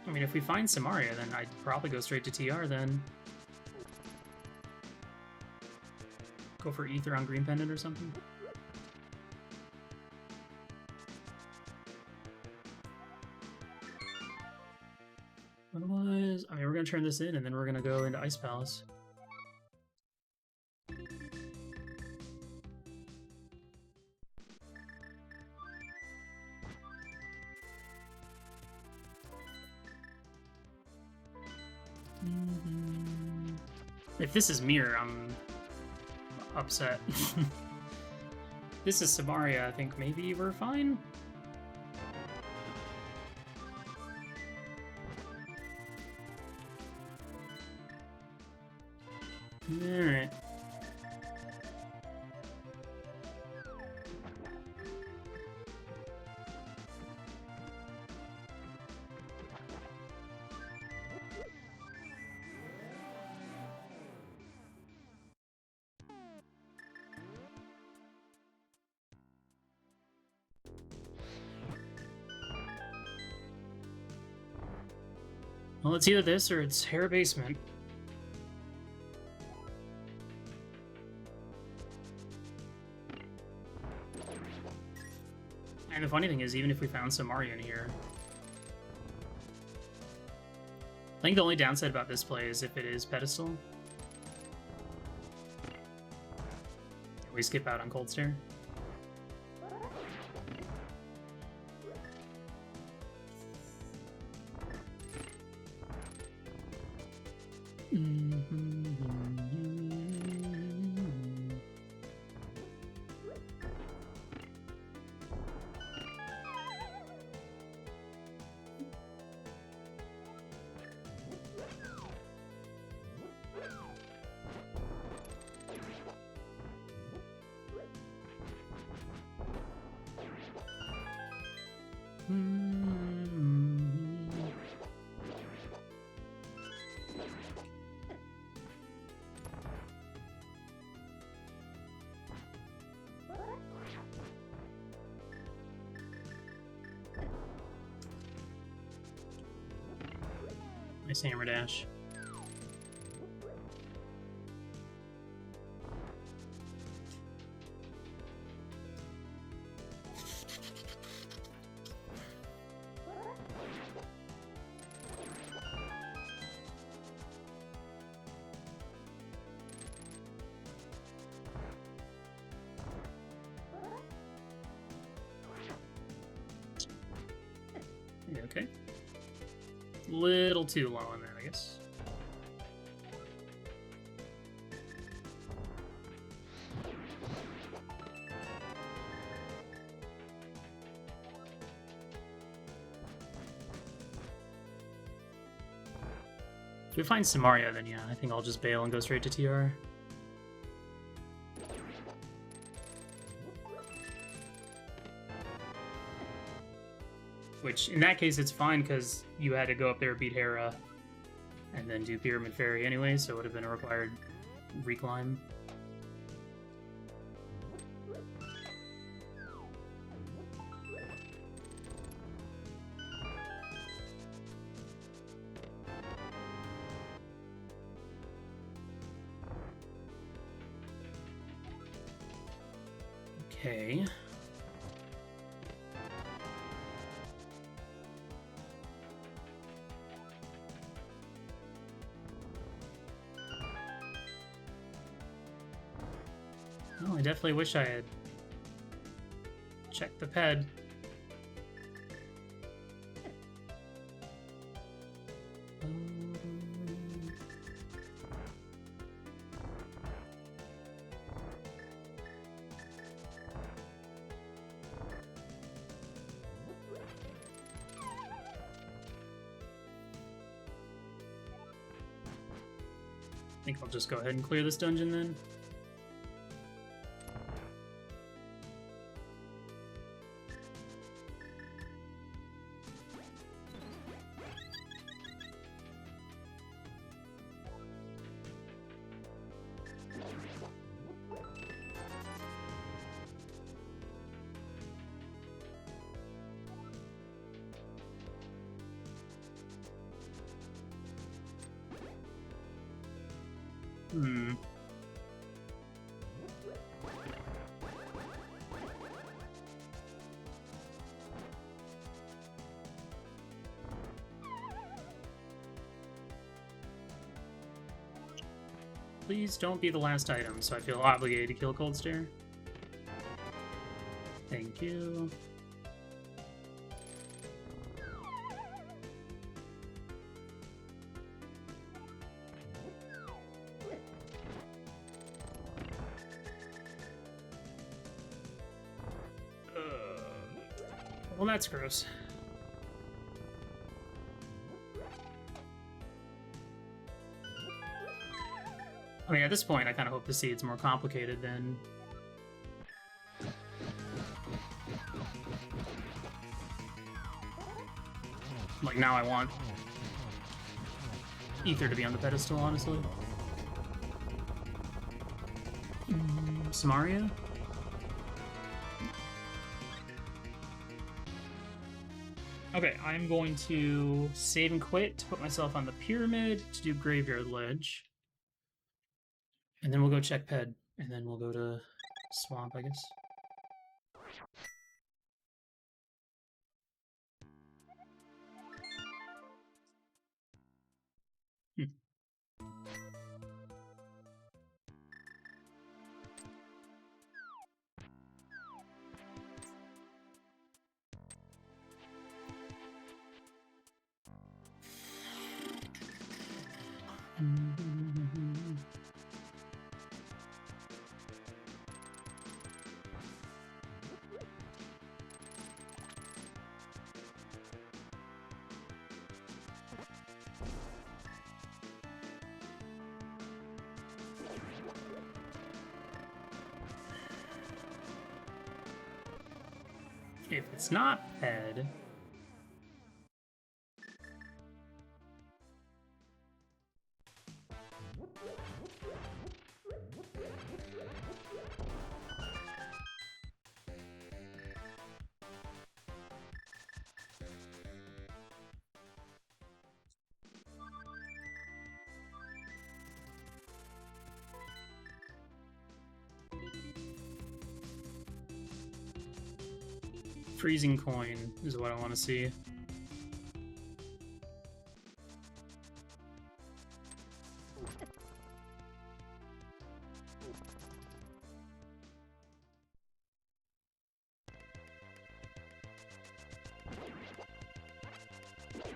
I mean, if we find Samaria, then I'd probably go straight to TR, then. Go for Ether on Green Pendant or something. Otherwise, I mean, we're gonna turn this in, and then we're gonna go into Ice Palace. If this is Mirror, I'm upset. This is Samaria, I think maybe we're fine? Alright. Well, it's either this or it's Hair Basement. And the funny thing is, even if we found Samaria in here... I think the only downside about this play is if it is Pedestal. We skip out on Cold Stare. Nice hammer dash. Yeah, okay. Little too low on that, I guess. If we find Samaria, then yeah, I think I'll just bail and go straight to TR. Which, in that case, it's fine, because you had to go up there, beat Hera, and then do Pyramid Fairy anyway, so it would have been a required reclimb. Okay. Well, I definitely wish I had checked the ped. I think I'll just go ahead and clear this dungeon then. Hmm. Please don't be the last item, so I feel obligated to kill Cold Stare. Thank you. Well, that's gross. I mean, at this point, I kind of hope to see it's more complicated than... Like, now I want Ether to be on the pedestal, honestly. Samaria? Okay, I'm going to save and quit to put myself on the pyramid to do Graveyard Ledge. And then we'll go check Ped, and then we'll go to Swamp, I guess. If it's not Ped... Freezing coin is what I want to see.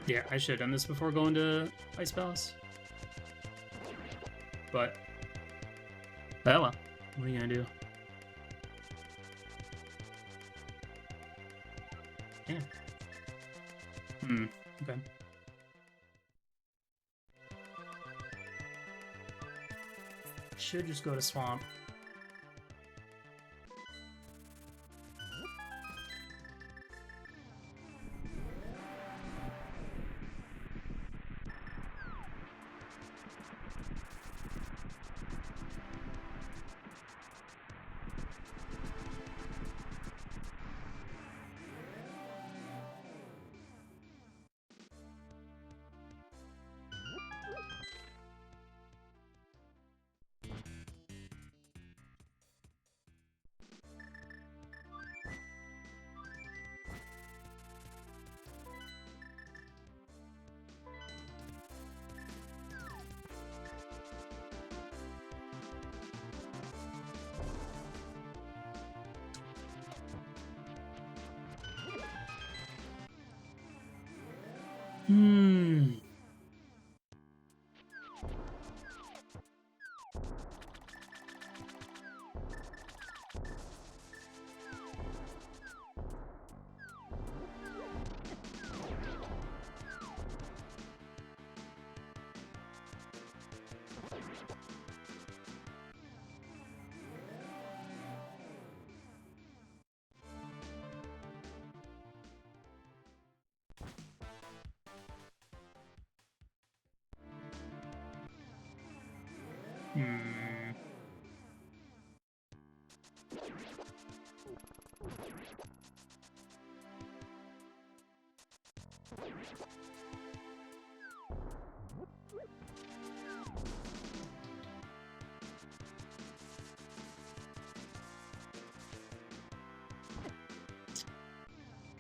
Yeah, I should have done this before going to Ice Palace. But, oh well, what are you gonna do? Yeah. Okay. Should just go to Swamp.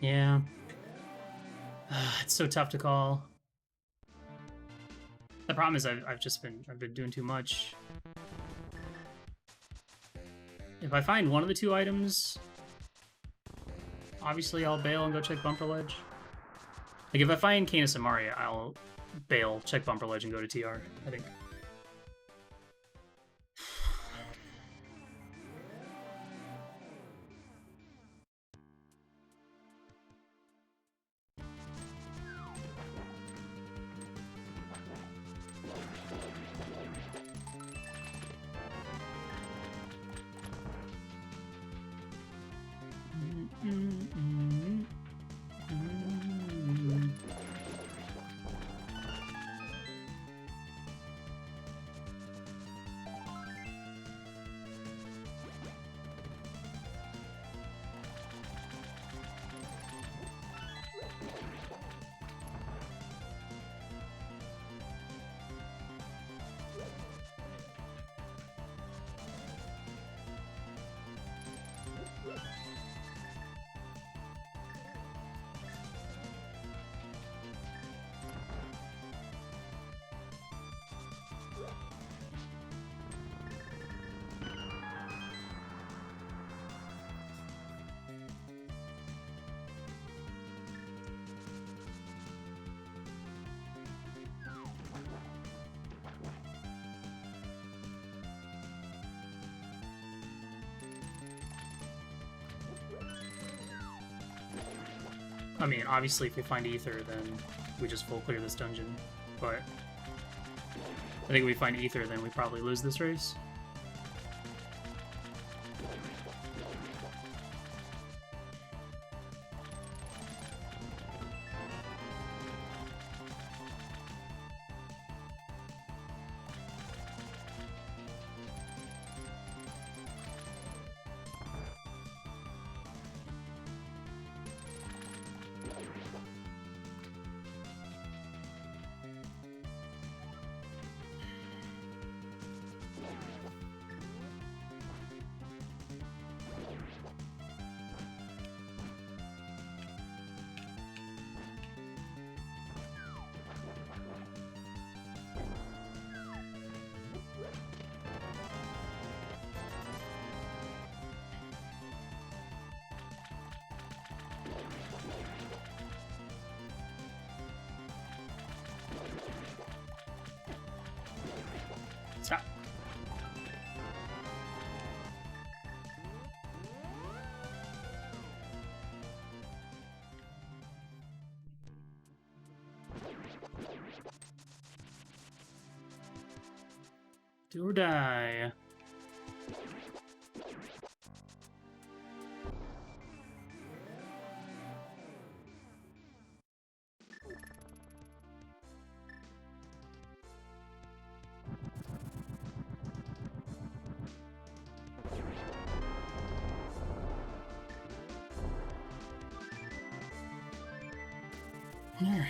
Yeah. It's so tough to call. The problem is I've been doing too much. If I find one of the two items, obviously I'll bail and go check Bumper Ledge. Like if I find Canis and Maria, I'll bail, check Bumper Ledge, and go to TR, I think. I mean, obviously, if we find Ether, then we just full clear this dungeon. But I think if we find Ether, then we probably lose this race. Stop. Do or die. All right.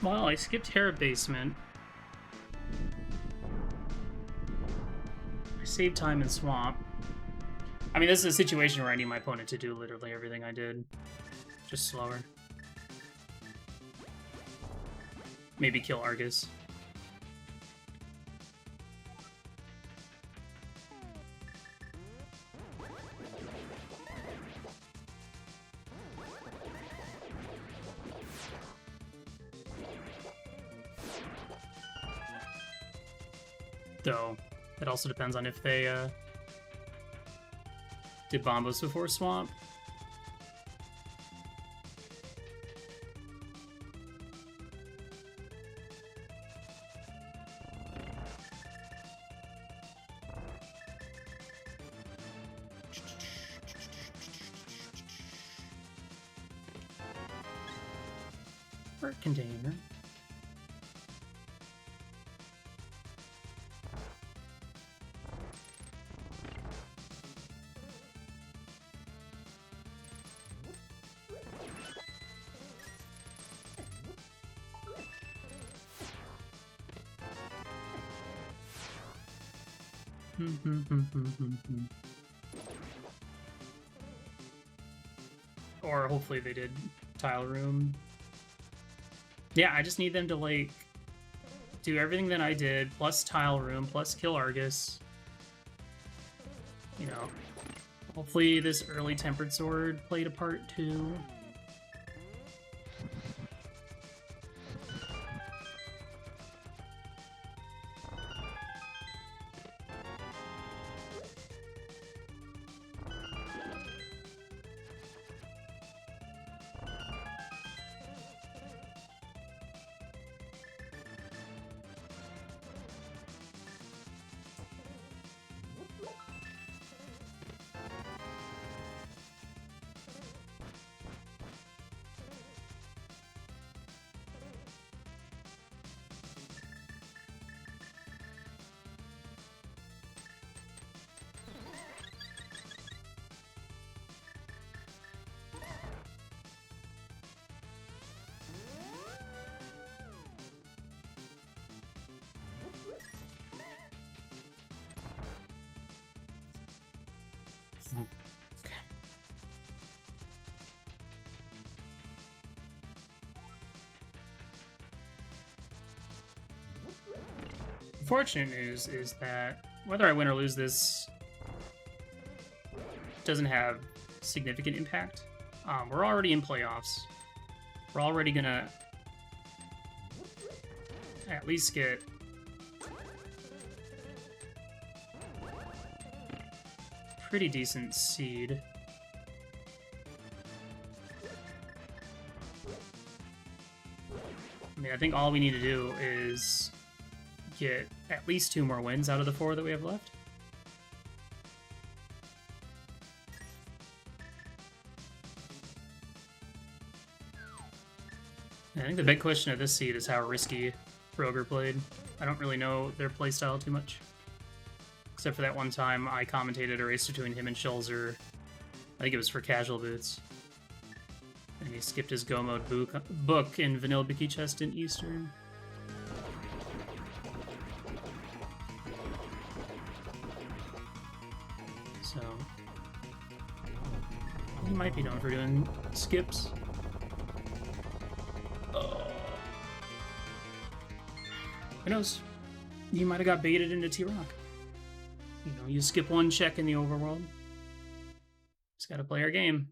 Well, I skipped Terra Basement. I saved time in Swamp. I mean, this is a situation where I need my opponent to do literally everything I did. Just slower. Maybe kill Argus. Though, it also depends on if they did Bombos before Swamp. Art container. Or hopefully they did Tile Room. Yeah, I just need them to, like, do everything that I did, plus Tile Room, plus kill Argus. You know, hopefully this early Tempered Sword played a part too. Fortunate news is that whether I win or lose this doesn't have significant impact. We're already in playoffs. We're already gonna at least get pretty decent seed. I mean, I think all we need to do is get at least 2 more wins out of the 4 that we have left. I think the big question of this seed is how risky Brogor played. I don't really know their playstyle too much. Except for that one time I commentated a race between him and Schulzer. I think it was for Casual Boots. And he skipped his Go Mode book in Vanilla Bicky Chest in Eastern. So He might be known for doing skips. Who knows? You might have got baited into T-Rock. You know, you skip one check in the overworld. Just gotta play our game.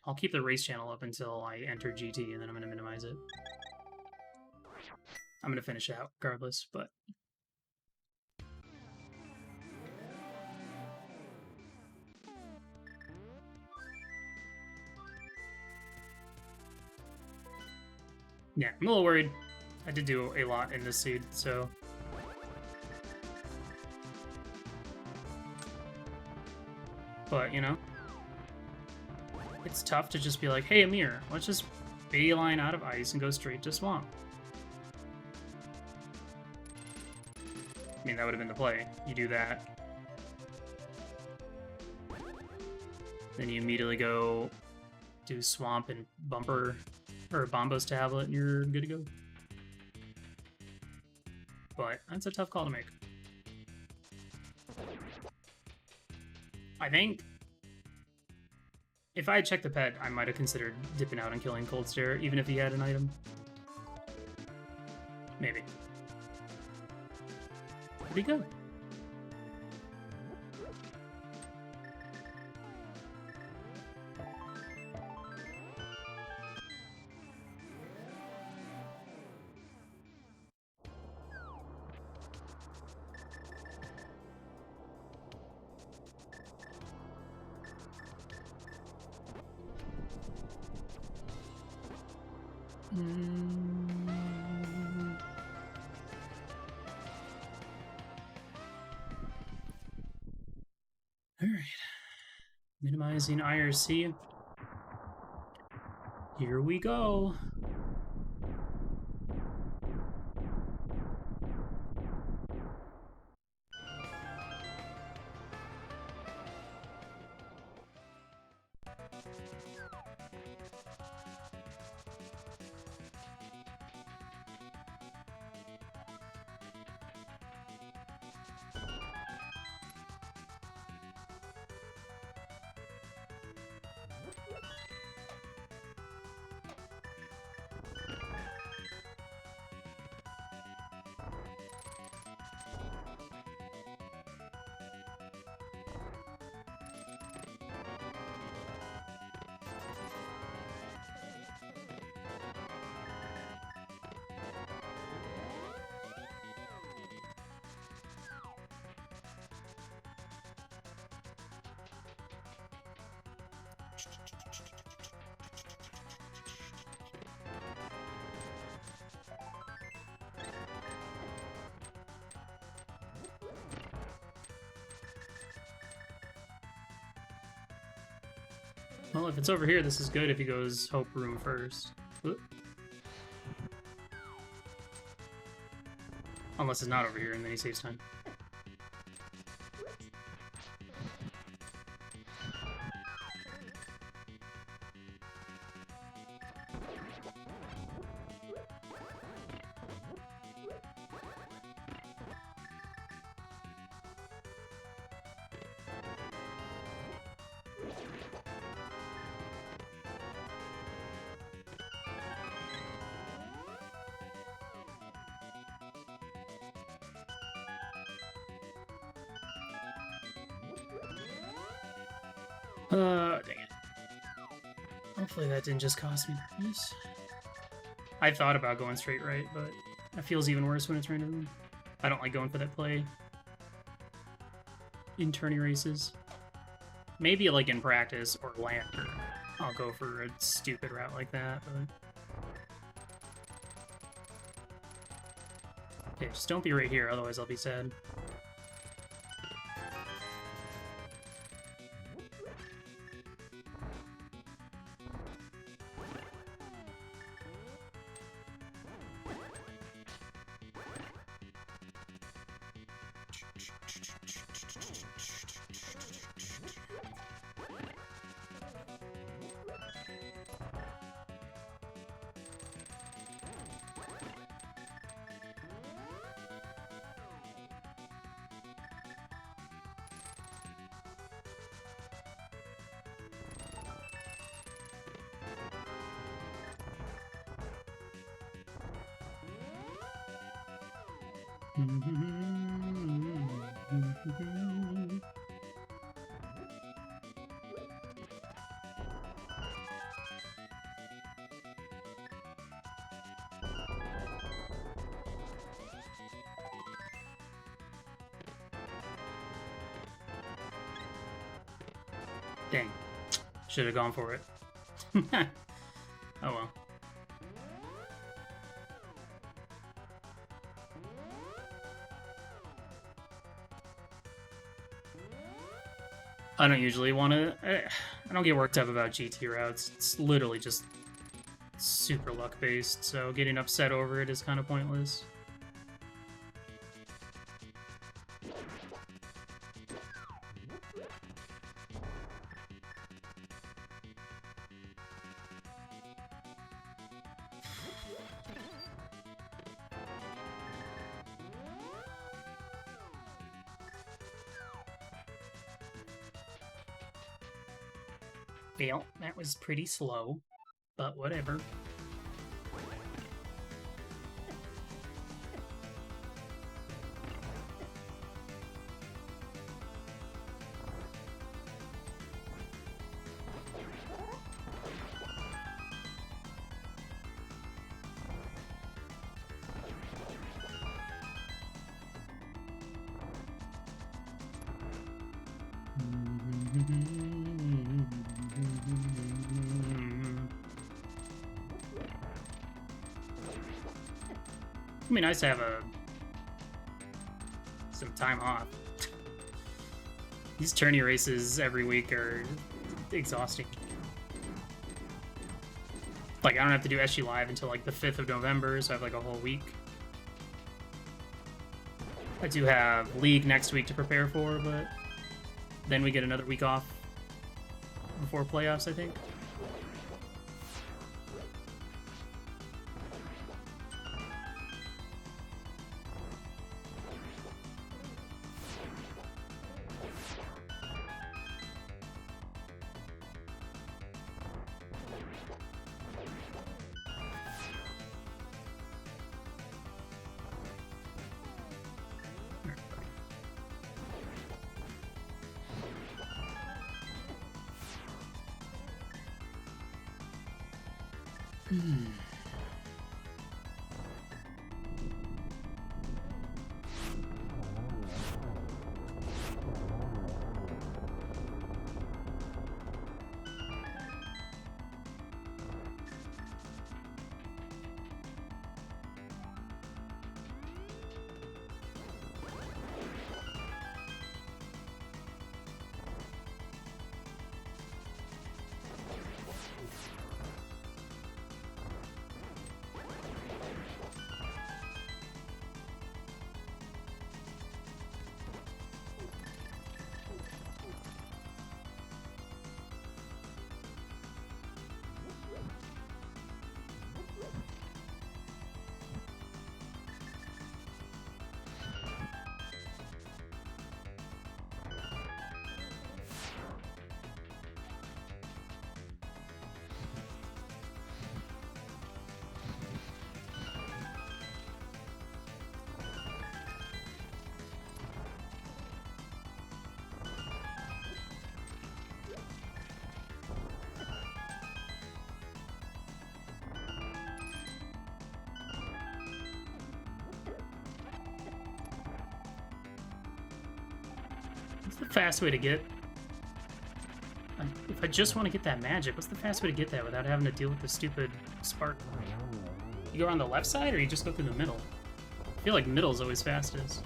I'll keep the race channel up until I enter GT, and then I'm gonna minimize it. I'm gonna finish it out regardless, but... yeah, I'm a little worried. I did do a lot in this seed, so... but, you know... it's tough to just be like, hey, Amir, let's just bayline out of ice and go straight to swamp. I mean, that would have been the play. You do that. Then you immediately go do swamp and bumper, or Bombo's tablet, and you're good to go. But that's a tough call to make. I think if I had checked the pet, I might have considered dipping out and killing Cold Stare, even if he had an item. Maybe. Pretty good. Alright. Minimizing IRC. Here we go. Well, if it's over here, this is good if he goes Hope Room first. Oop. Unless it's not over here, and then he saves time. Dang it. Hopefully that didn't just cost me this. I thought about going straight right, but that feels even worse when it's random. I don't like going for that play in tourney races. Maybe like in practice or lander, I'll go for a stupid route like that, but... okay, just don't be right here, otherwise I'll be sad. Dang. Should have gone for it. Oh well. I don't usually want to... I don't get worked up about GT routes. It's literally just super luck-based, so getting upset over it is kind of pointless. Well, that was pretty slow, but whatever. It'd be nice to have some time off. These tourney races every week are exhausting. Like, I don't have to do SG Live until like the 5th of November, so I have like a whole week. I do have League next week to prepare for, but then we get another week off before playoffs, I think. What's the fast way to get... If I just want to get that magic, what's the fast way to get that without having to deal with the stupid spark? You go around the left side, or you just go through the middle? I feel like middle is always fastest.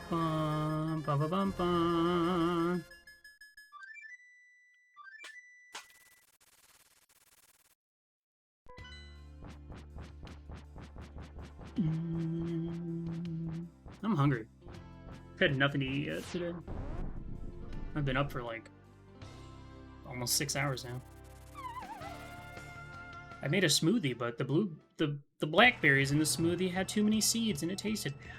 Bum, bum, bum, bum, bum. I'm hungry. I've had nothing to eat yet today. I've been up for like almost 6 hours now. I made a smoothie, but the blackberries in the smoothie had too many seeds and it tasted bad.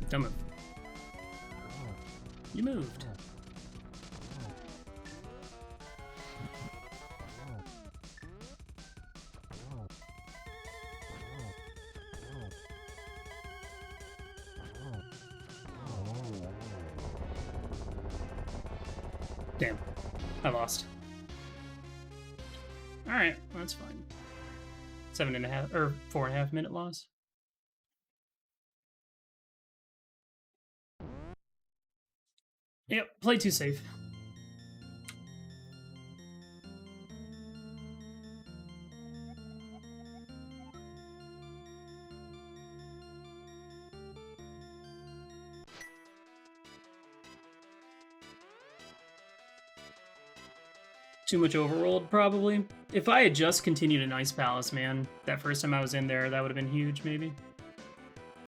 Don't move. You moved. Damn. I lost. Alright, that's fine. 7.5 or 4.5 minute loss. Yep, play too safe. Too much overrolled, probably. If I had just continued an Ice Palace, man, that first time I was in there, that would have been huge, maybe.